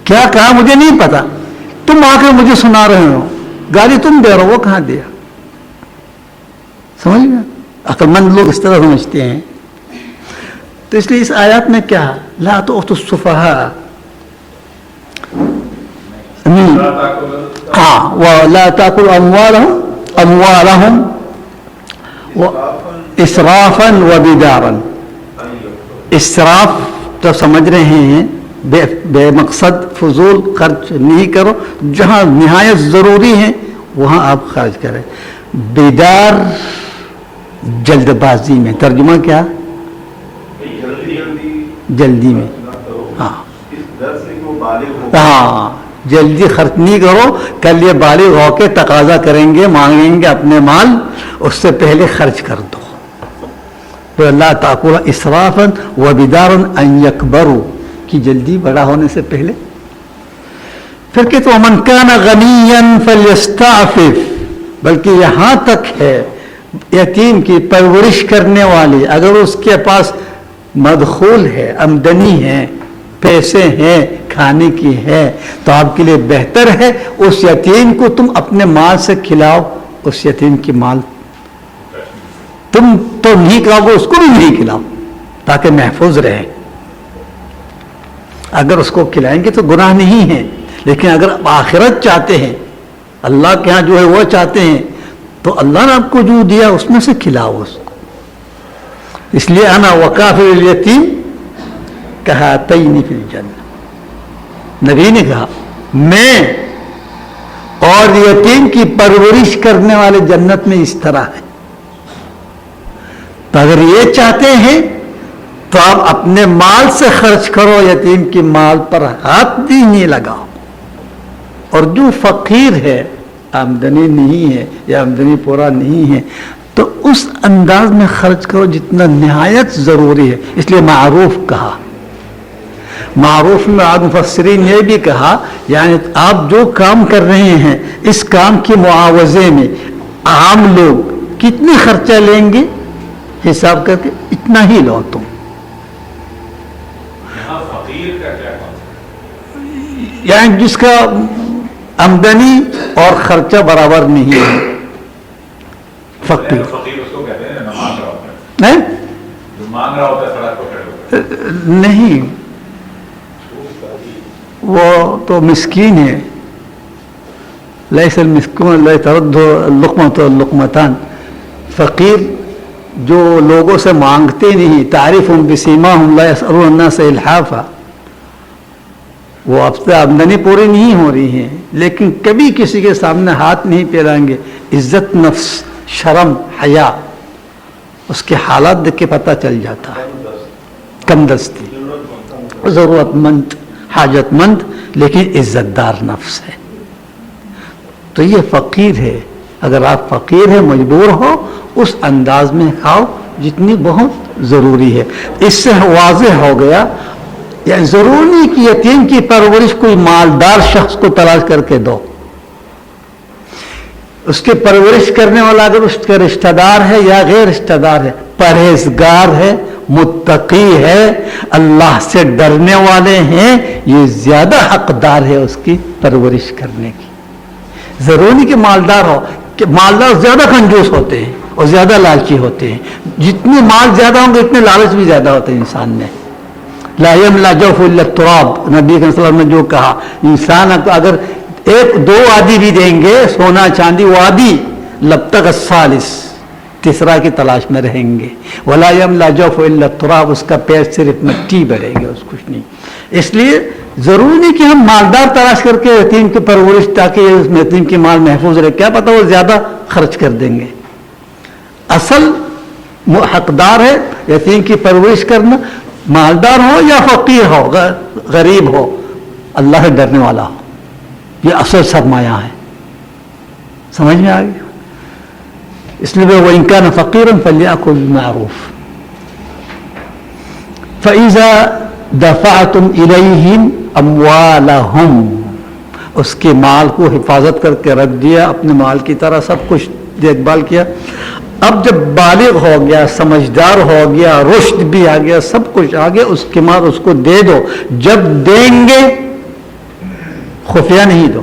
کیا کہا مجھے نہیں پتا، تم آ کے مجھے سنا رہے ہو. گالی تم دے رہے ہو، وہ کہاں دیا؟ سمجھ گیا؟ عقل مند لوگ اس طرح سمجھتے ہیں. تو اس لیے اس آیات میں کیا لا تؤتوا السفہاء، ہاں ولا تاكلوا اموالهم اسرافا وبدارا. اسراف تو سمجھ رہے ہیں بے مقصد فضول خرچ نہیں کرو، جہاں نہایت ضروری ہے وہاں آپ خرچ کریں. بیدار جلد بازی میں، ترجمہ کیا؟ جلدی میں. ہاں جلدی خرچ نہیں کرو، کل یہ بالغ ہو کے تقاضا کریں گے، مانگیں گے اپنے مال، اس سے پہلے خرچ کر دو. تو اللہ تاکل اسرافا وبدارا ان یکبروا، کی جلدی بڑا ہونے سے پہلے. پھر کہ تو من کان غنیا فلیستعفف، بلکہ یہاں تک ہے یتیم کی پرورش کرنے والے اگر اس کے پاس مدخول ہے، آمدنی ہے، پیسے ہیں، کھانے کی ہے، تو آپ کے لیے بہتر ہے اس یتیم کو تم اپنے مال سے کھلاؤ. اس یتیم کی مال تم تو نہیں کھلاؤ گے، اس کو بھی نہیں کھلاؤ تاکہ محفوظ رہے. اگر اس کو کھلائیں گے تو گناہ نہیں ہے، لیکن اگر آپ آخرت چاہتے ہیں، اللہ کے ہاں جو ہے وہ چاہتے ہیں، تو اللہ نے آپ کو جو دیا اس میں سے کھلاؤ اس کو. اس لیے انا وکافل الیتیم کہاتین فی الجنہ، نبی نے کہا میں اور یتیم کی پرورش کرنے والے جنت میں اس طرح ہے. تو اگر یہ چاہتے ہیں تو آپ اپنے مال سے خرچ کرو، یتیم کی مال پر ہاتھ بھی نہیں لگاؤ. اور جو فقیر ہے، آمدنی نہیں ہے یا آمدنی پورا نہیں ہے، تو اس انداز میں خرچ کرو جتنا نہایت ضروری ہے. اس لیے معروف کہا. معروف میں بعض مفسرین نے بھی کہا یعنی آپ جو کام کر رہے ہیں اس کام کے معاوضے میں عام لوگ کتنی خرچہ لیں گے حساب کر کے اتنا ہی لو تم. یہاں فقیر کا کیا مطلب؟ یعنی جس کا آمدنی اور خرچہ برابر نہیں ہے فقیر. فقیر اس کو کہتے ہیں نہ مانگ رہا ہوتا ہے، نہیں جو مانگ رہا ہوتا ہے سڑک پر کھڑے ہوتا ہے. نہیں، وہ تو مسکین ہے. لیس المسکون لا ترد اللقمۃ واللقمتان. فقیر جو لوگوں سے مانگتے نہیں، تعریفهم بسیماهم لا يسألون الناس الحافا، وہ اب سے آمدنی پوری نہیں ہو رہی ہے لیکن کبھی کسی کے سامنے ہاتھ نہیں پھیلائیں گے. عزت نفس، شرم، حیا، اس کے حالات دیکھ کے پتہ چل جاتا ہے. کم دستی، ضرورت مند، حاجت مند، لیکن عزت دار نفس ہے. تو یہ فقیر ہے. اگر آپ فقیر ہیں، مجبور ہو، اس انداز میں کھاؤ جتنی بہت ضروری ہے. اس سے واضح ہو گیا یعنی ضرور نہیں کہ یتیم کی پرورش کوئی مالدار شخص کو تلاش کر کے دو. اس کی پرورش کرنے والا اگر اس کا رشتہ دار ہے یا غیر رشتہ دار ہے، پرہیزگار ہے، متقی ہے، اللہ سے ڈرنے والے ہیں، یہ زیادہ حقدار ہے اس کی پرورش کرنے کی. ضروری نہیں کہ مالدار ہو، کہ مالدار زیادہ کنجوس ہوتے ہیں اور زیادہ لالچی ہوتے ہیں. جتنے مال زیادہ ہوں گے اتنے لالچ بھی زیادہ ہوتے ہیں انسان میں. لا یملا جوف الا التراب، نبی صلی اللہ علیہ وسلم نے جو کہا، انسان اگر ایک دو وادی بھی دیں گے، سونا چاندی وادی، لبتغ الثالث، تیسرا کی تلاش میں رہیں گے. ولا یملا جوف الا التراب، اس کا پیٹ صرف مٹی بھرے گی، اس کچھ نہیں. اس لیے ضروری نہیں کہ ہم مالدار تلاش کر کے یتیم کی پرورش تاکہ اس یتیم کی مال محفوظ رہے. کیا پتہ وہ زیادہ خرچ کر دیں گے. اصل حقدار ہے یتیم کی پرورش کرنا، مالدار ہو یا فقیر ہو، غریب ہو، اللہ سے ڈرنے والا ہو. یہ اصل سرمایہ ہے. سمجھ میں آ گیا؟ اس لیے وَإِن كَانَ فَقِيرًا فَلْيَأْكُلْ بِالْمَعْرُوفِ فَإِذَا دَفَعْتُمْ إِلَيْهِمْ أَمْوَالَهُمْ، اس کے مال کو حفاظت کر کے رکھ دیا، اپنے مال کی طرح سب کچھ دیکھ بھال کیا. اب جب بالغ ہو گیا، سمجھدار ہو گیا، رشد بھی آ گیا، سب کچھ آ گیا، اس کے بعد اس کو دے دو. جب دیں گے خفیہ نہیں دو.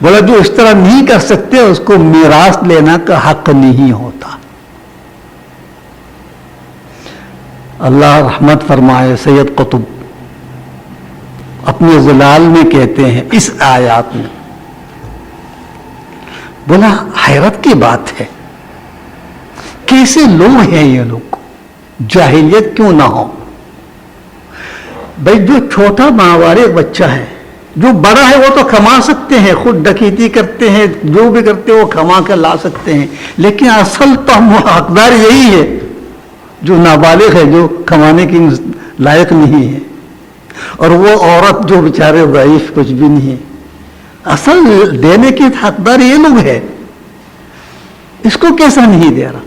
بولا جو اس طرح نہیں کر سکتے اس کو میراث لینا کا حق نہیں ہوتا. اللہ رحمت فرمائے. سید قطب اپنے ظلال میں کہتے ہیں اس آیات میں، بولا حیرت کی بات ہے، کیسے لوگ ہیں یہ لوگ، جاہلیت کیوں نہ ہو. بھائی جو چھوٹا ماوارے بچہ ہے، جو بڑا ہے وہ تو کما سکتے ہیں، خود ڈکیتی کرتے ہیں، جو بھی کرتے ہیں وہ کما کر لا سکتے ہیں، لیکن اصل تو ہم حقدار یہی ہے جو نابالغ ہے، جو کمانے کی لائق نہیں ہے، اور وہ عورت جو بیچارے ضعیف کچھ بھی نہیں ہے. اصل دینے کے حقدار یہ لوگ ہے، اس کو کیسا نہیں دے رہا.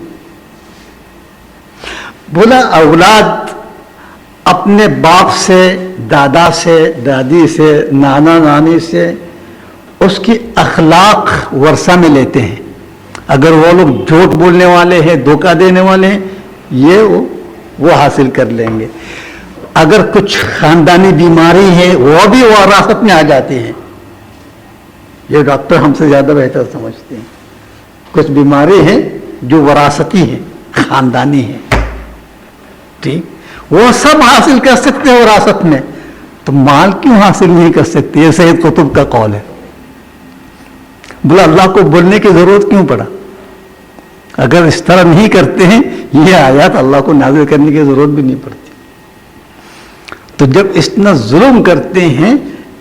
بولا اولاد اپنے باپ سے، دادا سے، دادی سے، نانا نانی سے اس کی اخلاق ورثہ میں لیتے ہیں. اگر وہ لوگ جھوٹ بولنے والے ہیں، دھوکہ دینے والے ہیں، یہ وہ حاصل کر لیں گے. اگر کچھ خاندانی بیماری ہے وہ بھی وراثت میں آ جاتی ہیں. یہ ڈاکٹر ہم سے زیادہ بہتر سمجھتے ہیں. کچھ بیماری ہیں جو وراثتی ہیں، خاندانی ہیں، ٹھیک، وہ سب حاصل کر سکتے ہیں وراثت میں، تو مال کیوں حاصل نہیں کر سکتے؟ یہ سید قطب کا قول ہے. بولا اللہ کو بولنے کی ضرورت کیوں پڑا؟ اگر اس طرح نہیں کرتے ہیں یہ آیات اللہ کو نازل کرنے کی ضرورت بھی نہیں پڑتی. تو جب اتنا ظلم کرتے ہیں،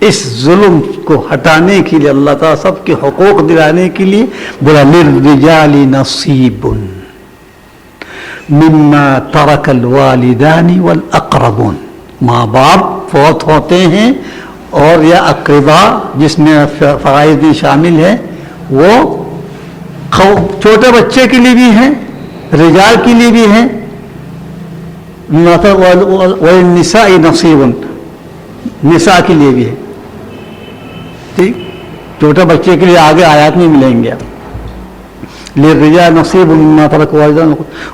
اس ظلم کو ہٹانے کے لیے، اللہ تعالیٰ سب کے حقوق دلانے کے لیے بولا للرجال نصیب مما ترک الوالدان والاقربون. ماں باپ فوت ہوتے ہیں اور یا اقربا جس میں فرائض شامل ہے، وہ چھوٹے بچے کے لیے بھی ہیں، رجال کے لیے بھی ہیں. وَلِلنِّسَاءِ نَصِيبٌ، نساء کے لیے بھی ہے. ٹھیک، چھوٹے بچے کے لیے آگے آیات میں ملیں گے. لِلرِّجَالِ نَصِيبٌ مِّمَّا تَرَكَ الْوَالِدَانُ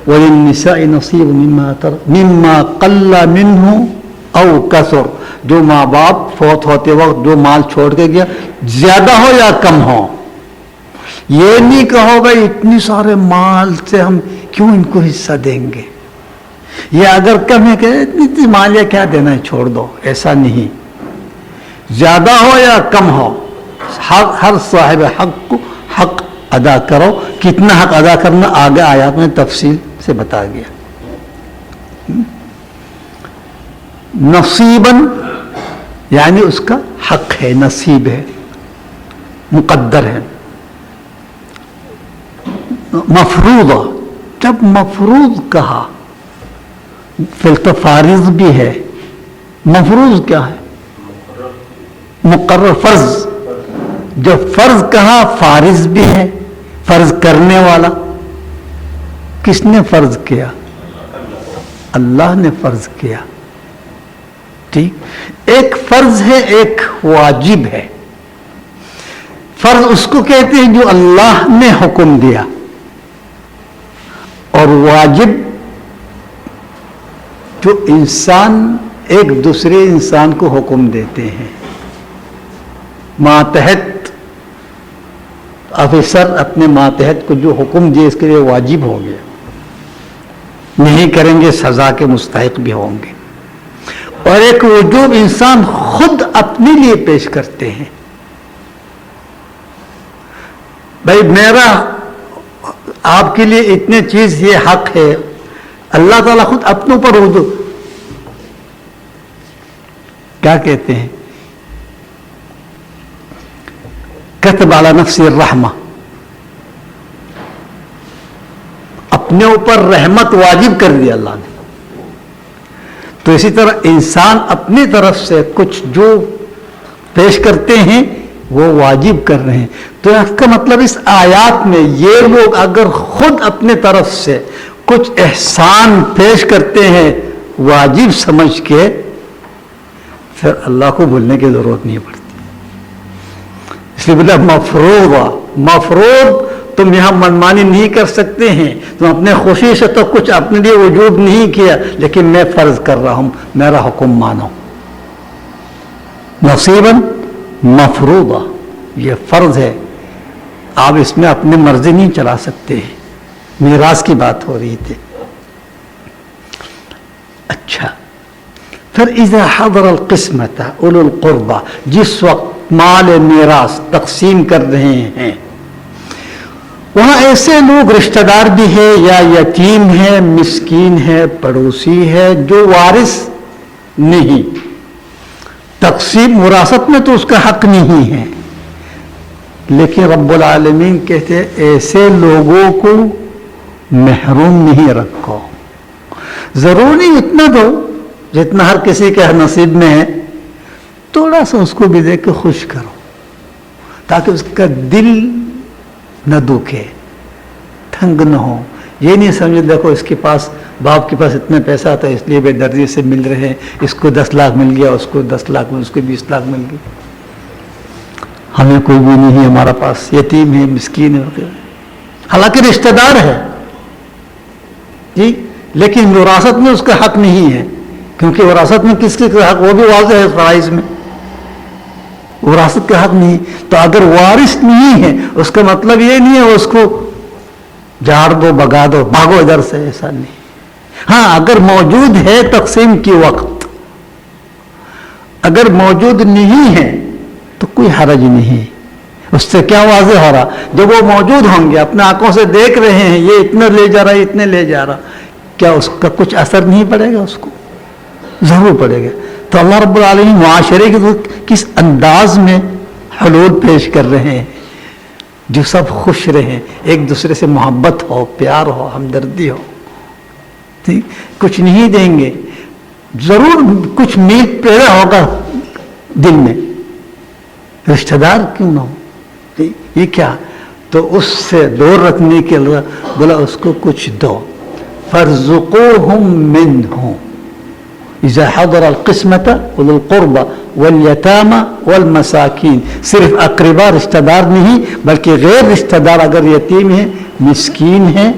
وَلِلنِّسَاءِ نَصِيبٌ مِّمَّا قَلَّ مِنْهُ أَوْ كَثُرَ. جو ماں باپ فوت ہوتے وقت جو مال چھوڑ کے گیا، زیادہ ہو یا کم ہو، یہ نہیں کہو بھائی اتنی سارے مال سے ہم کیوں ان کو حصہ دیں گے، یا اگر کم ہے کہ اتنی مال یا کیا دینا ہے چھوڑ دو. ایسا نہیں، زیادہ ہو یا کم ہو، ہر صاحب حق کو حق ادا کرو. کتنا حق ادا کرنا آگے آیات میں تفصیل سے بتا گیا. نصیباً یعنی اس کا حق ہے، نصیب ہے، مقدر ہے. مفروض، جب مفروض کہا پھر تو فارض بھی ہے. مفروض کیا ہے؟ مقرر، فرض. جب فرض کہا فارض بھی ہے، فرض کرنے والا. کس نے فرض کیا؟ اللہ نے فرض کیا. ٹھیک، ایک فرض ہے، ایک واجب ہے. فرض اس کو کہتے ہیں جو اللہ نے حکم دیا، اور واجب جو انسان ایک دوسرے انسان کو حکم دیتے ہیں. ماتحت افسر اپنے ماتحت کو جو حکم دے اس کے لیے واجب ہو گیا، نہیں کریں گے سزا کے مستحق بھی ہوں گے. اور ایک وجوب انسان خود اپنے لیے پیش کرتے ہیں. بھائی میرا آپ کے لیے اتنے چیز یہ حق ہے، اللہ تعالیٰ خود اپنے اوپر وجوب کیا کہتے ہیں؟ کتب علی نفسی الرحمہ، اپنے اوپر رحمت واجب کر دیا اللہ نے. تو اسی طرح انسان اپنی طرف سے کچھ جو پیش کرتے ہیں وہ واجب کر رہے ہیں. تو اس کا مطلب اس آیات میں یہ لوگ اگر خود اپنے طرف سے کچھ احسان پیش کرتے ہیں واجب سمجھ کے، پھر اللہ کو بھولنے کی ضرورت نہیں پڑتی. اس لیے بولا مفروض. مفروض تم یہاں منمانی نہیں کر سکتے ہیں، تم اپنے خوشی سے تو کچھ اپنے لیے وجوب نہیں کیا، لیکن میں فرض کر رہا ہوں، میرا حکم مانو. نصیباً مفروضہ، یہ فرض ہے، آپ اس میں اپنی مرضی نہیں چلا سکتے ہیں. میراث کی بات ہو رہی تھی. اچھا، پھر اذا حضر القسمت اولو القربہ، جس وقت مال میراث تقسیم کر رہے ہیں، وہاں ایسے لوگ رشتہ دار بھی ہے یا یتیم ہے، مسکین ہے، پڑوسی ہے، جو وارث نہیں، تقسیم وراثت میں تو اس کا حق نہیں ہے، لیکن رب العالمین کہتے ہیں ایسے لوگوں کو محروم نہیں رکھو. ضروری اتنا دو جتنا ہر کسی کے نصیب میں ہے، تھوڑا سا اس کو بھی دے کے خوش کرو تاکہ اس کا دل نہ دکھے، تنگ نہ ہو. یہ نہیں سمجھے دیکھو اس کے پاس، باپ کے پاس اتنا پیسہ تھا اس لیے بے دردی سے مل رہے ہیں، اس کو 10 لاکھ مل گیا، اس کو 10 لاکھ مل، اس کو 20 لاکھ مل گئی، ہمیں کوئی بھی نہیں ہے، ہمارا پاس یتیم ہے، مسکین ہے وغیرہ. حالانکہ رشتہ دار ہے جی، لیکن وراثت میں اس کا حق نہیں ہے، کیونکہ وراثت میں کس کے حق، وہ بھی واضح ہے فرائض میں، وراثت کا حق نہیں. تو اگر وارث نہیں ہے اس کا مطلب یہ نہیں ہے اس کو جھاڑ دو، بگا دو، بھاگو ادھر سے، ایسا نہیں. ہاں اگر موجود ہے تقسیم کی وقت، اگر موجود نہیں ہے تو کوئی حرج نہیں. اس سے کیا واضح ہو رہا، جب وہ موجود ہوں گے، اپنے آنکھوں سے دیکھ رہے ہیں یہ اتنا لے جا رہا ہے، اتنے لے جا رہا، کیا اس کا کچھ اثر نہیں پڑے گا؟ اس کو ضرور پڑے گا. تو اللہ رب العالمین معاشرے کے کس انداز میں حلول پیش کر رہے ہیں، جو سب خوش رہیں، ایک دوسرے سے محبت ہو، پیار ہو، ہمدردی ہو. کچھ نہیں دیں گے، ضرور کچھ میل پیدا ہوگا دل میں، رشتہ دار کیوں نہ ہو، یہ کیا، تو اس سے دور رکھنے کے لیے بولا اس کو کچھ دو. فارزقوہم منہ اذا حضر القسمت اولو القربى والیتامى والمساکین. صرف اقربا رشتہ دار نہیں بلکہ غیر رشتہ دار اگر یتیم ہے، مسکین ہے،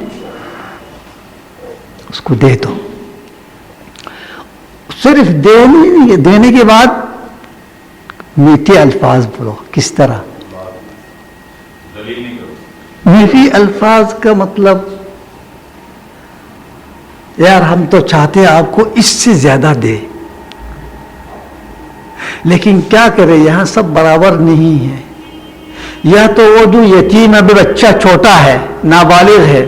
اس کو دے دو. صرف دینے کے بعد میٹھے الفاظ بولو. کس طرح دلیل نہیں کرو. میٹھی الفاظ کا مطلب، یار ہم تو چاہتے ہیں آپ کو اس سے زیادہ دے، لیکن کیا کرے یہاں سب برابر نہیں ہے. یا تو وہ جو یتیم ابھی بچہ چھوٹا ہے، نابالغ ہے،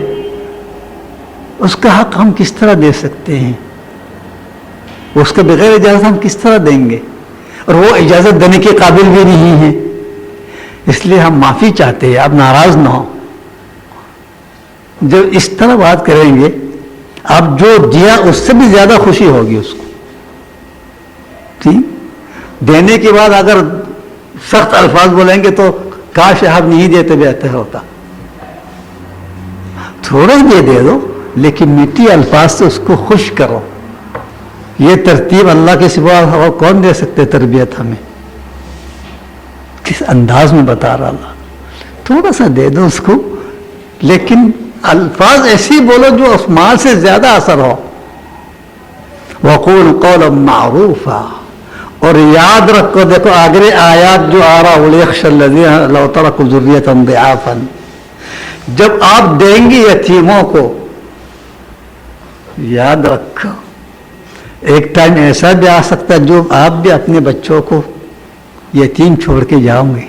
اس کا حق ہم کس طرح دے سکتے ہیں؟ اس کے بغیر اجازت ہم کس طرح دیں گے؟ اور وہ اجازت دینے کے قابل بھی نہیں ہے، اس لیے ہم معافی چاہتے ہیں، آپ ناراض نہ ہو. جب اس طرح بات کریں گے، آپ جو دیا اس سے بھی زیادہ خوشی ہوگی اس کو. ٹھیک، دینے کے بعد اگر سخت الفاظ بولیں گے تو کاش آپ نہیں دیتے بہتر ہوتا. تھوڑا ہی دے دو لیکن میٹھی الفاظ سے اس کو خوش کرو. یہ ترتیب اللہ کے سوا اور کون دے سکتے تربیت ہمیں؟ کس انداز میں بتا رہا اللہ. تھوڑا سا دے دو اس کو، لیکن الفاظ ایسی بولو جو اس مال سے زیادہ اثر ہو. وقول قولا معروفا. اور یاد رکھو، دیکھو آگے آیات جو آ رہا، وَلْيَخْشَ الَّذِينَ لَوْ تَرَكُوا ذُرِّيَّةً ضِعَافًا. جب آپ دیں گے یتیموں کو، یاد رکھو ایک ٹائم ایسا بھی آ سکتا ہے جو آپ بھی اپنے بچوں کو یتیم چھوڑ کے جاؤں گے.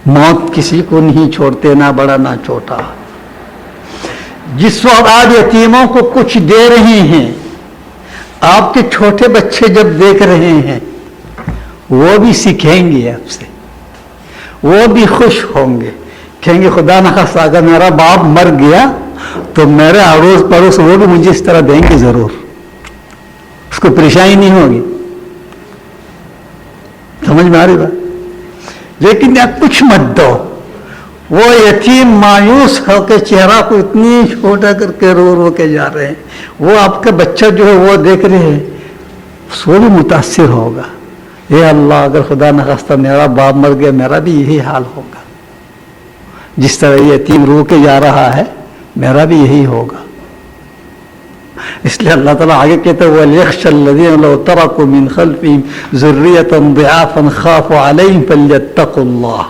موت کسی کو نہیں چھوڑتے، نہ بڑا نہ چھوٹا. جس وقت آپ یتیموں کو کچھ دے رہے ہیں، آپ کے چھوٹے بچے جب دیکھ رہے ہیں، وہ بھی سیکھیں گے آپ سے، وہ بھی خوش ہوں گے، کہیں گے خدا نخواستہ اگر میرا باپ مر گیا تو میرے اڑوس پڑوس وہ بھی مجھے اس طرح دیں گے ضرور، اس کو پریشانی نہیں ہوگی. سمجھ میں آ رہی بات؟ لیکن آپ کچھ مت دو. وہ یتیم مایوس ہو کے چہرہ کو اتنی چھوٹا کر کے رو رو کے جا رہے ہیں، وہ آپ کا بچہ جو ہے وہ دیکھ رہے ہیں، وہ بھی متاثر ہوگا. اے اللہ اگر خدا نخواستہ میرا باپ مر گیا میرا بھی یہی حال ہوگا، جس طرح یہ یتیم رو کے جا رہا ہے میرا بھی یہی ہوگا. اس لیے اللہ تعالیٰ آگے کہتے ہیں وَلْيَخْشَ الَّذِينَ لَوْ تَرَكُوا مِنْ خَلْفِهِمْ ذُرِّيَّةً ضِعَافًا خَافُوا عَلَيْهِمْ فَلْيَتَّقُوا اللَّهَ.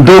2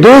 2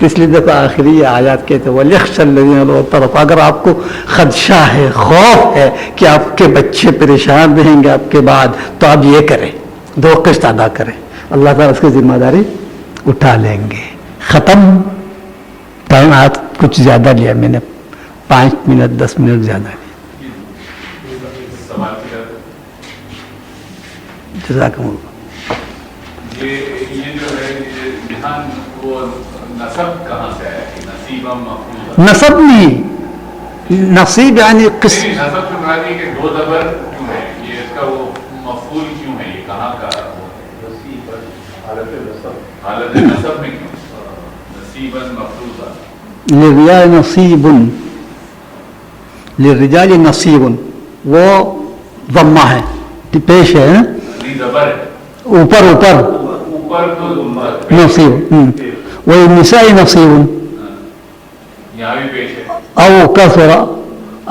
تو اس لیے دیکھو آخری آیات کہتے وَلْيَخْشَ الَّذِينَ لَوْ تَرَكُوا، اگر آپ کو خدشہ ہے، خوف ہے کہ آپ کے بچے پریشان رہیں گے آپ کے بعد، تو آپ یہ کریں، 2 قسط ادا کریں، اللہ تعالیٰ اس کی ذمہ داری اٹھا لیں گے. ختم. ٹائم آج کچھ زیادہ لیا میں نے، 5 منٹ 10 منٹ زیادہ لیا. سوال کیا جزاکم اللہ. یہ جو ہے یہاں وہ نسب کہاں سے ہے؟ نصیبہ مفعول نصب نہیں، نصیب یعنی قسم. نسب سے مراد یہ کہ 2 زبر کیوں ہے؟ یہ اس کا وہ مفعول کیوں ہے؟ یہ کہاں کا حالت نسب میں کیوں؟ نصیبا مفروضا. للرجال نصیب، للرجال نصیب، وہ ضمہ ہے، پیش ہے نا؟ نہیں زبر ہے اوپر اوپر اوپر تو نصیب، وللنساء نصیب یہاں بھی پیش ہے. او کثر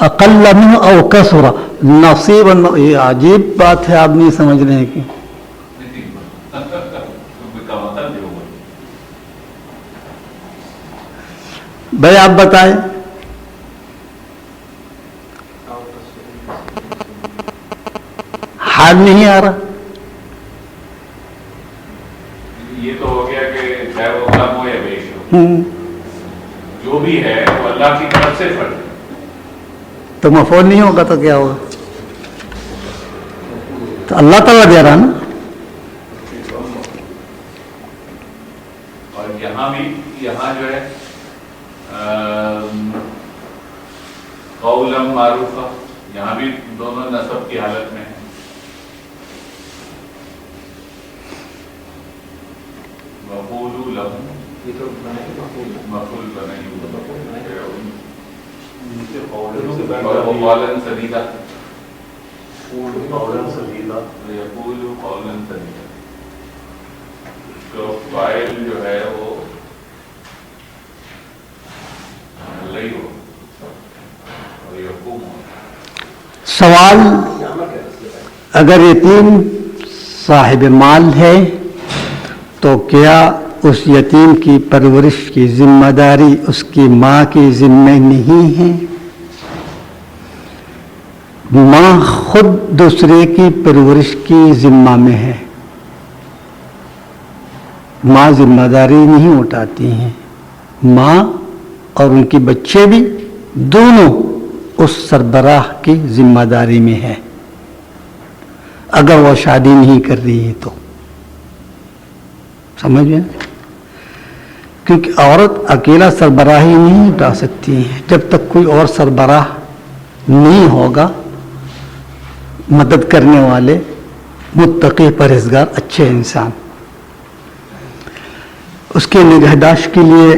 اقل منه او کثر نصیبا. یہ عجیب بات ہے، آپ نہیں سمجھ رہے ہیں کہ بھائی آپ بتائیں. حال نہیں آ رہا. یہ تو ہو گیا کہ چاہے وہ کم ہو یا بیش ہو، جو بھی ہے وہ اللہ کی طرف سے فرض ہے. تو مفعول نہیں ہوگا تو کیا ہوگا؟ تو اللہ تعالیٰ دے رہا نا. اور یہاں بھی، یہاں جو ہے قولا معروفا، یہاں بھی دونوں نسب کی حالت میں ہے. وقولوا لهم یہ تو بنا کے مفعول بنائی اور قولا سدیدا. قولا سدیدا. یقول قولا سدیدا. تو فاعل جو ہے وہ اللہ ہی ہو اور یقوم ہو. سوال، اگر یتیم صاحب مال ہے تو کیا اس یتیم کی پرورش کی ذمہ داری اس کی ماں کی ذمہ نہیں ہے؟ ماں خود دوسرے کی پرورش کی ذمہ میں ہے، ماں ذمہ داری نہیں اٹھاتی ہیں. ماں اور ان کے بچے بھی دونوں اس سربراہ کی ذمہ داری میں ہے، اگر وہ شادی نہیں کر رہی ہے تو. سمجھ گئے؟ کیونکہ عورت اکیلا سربراہی نہیں اٹھا سکتی ہے جب تک کوئی اور سربراہ نہیں ہوگا. مدد کرنے والے متقی پرہیزگار اچھے انسان، اس کے نگہداشت کے لیے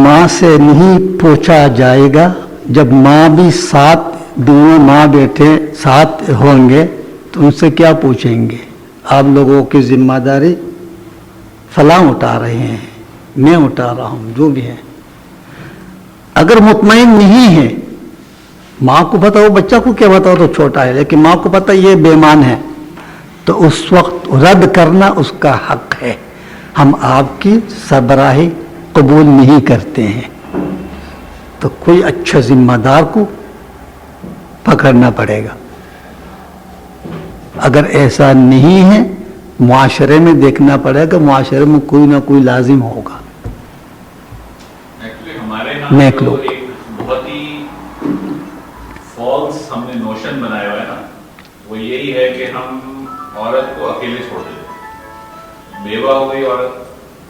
ماں سے نہیں پوچھا جائے گا. جب ماں بھی ساتھ، دونوں ماں بیٹے ساتھ ہوں گے تو ان سے کیا پوچھیں گے؟ آپ لوگوں کی ذمہ داری فلاں اٹھا رہے ہیں، میں اٹھا رہا ہوں، جو بھی ہے. اگر مطمئن نہیں ہے، ماں کو پتا، وہ بچہ کو کیا بتاؤ تو چھوٹا ہے، لیکن ماں کو پتا یہ بے ایمان ہے، تو اس وقت رد کرنا اس کا حق ہے. ہم آپ کی سربراہی قبول نہیں کرتے ہیں، تو کوئی اچھا ذمہ دار کو پکڑنا پڑے گا. اگر ایسا نہیں ہے، معاشرے میں دیکھنا پڑے گا، معاشرے میں کوئی نہ کوئی لازم ہوگا. ایکچولی ہمارے یہاں جو ایک بہت ہی فالس ہم نے نوشن بنایا ہوا ہے نا، وہ یہی ہے کہ ہم عورت کو اکیلے چھوڑ دیتے. بیوہ ہو گئی عورت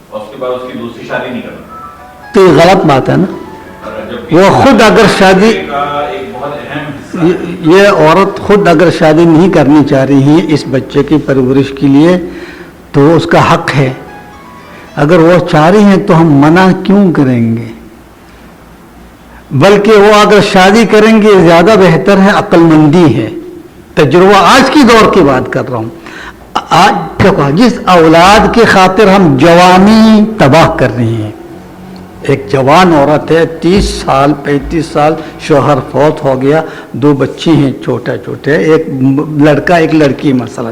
اور اس کے بعد اس کی دوسری شادی نہیں کرنا، تو یہ غلط بات ہے نا. وہ خود اگر شادی، ایک بہت اہم حصہ، یہ عورت خود اگر شادی نہیں کرنی چاہ رہی ہے اس بچے کی پرورش کے لیے تو اس کا حق ہے. اگر وہ چاہ رہی ہیں تو ہم منع کیوں کریں گے؟ بلکہ وہ اگر شادی کریں گے زیادہ بہتر ہے، عقل مندی ہے. تجربہ آج کی دور کی بات کر رہا ہوں. آج جس اولاد کی خاطر ہم جوانی تباہ کر رہے ہیں. ایک جوان عورت ہے، 30 سال 35 سال، شوہر فوت ہو گیا، 2 بچے ہیں چھوٹے چھوٹے، ایک لڑکا ایک لڑکی مثلا.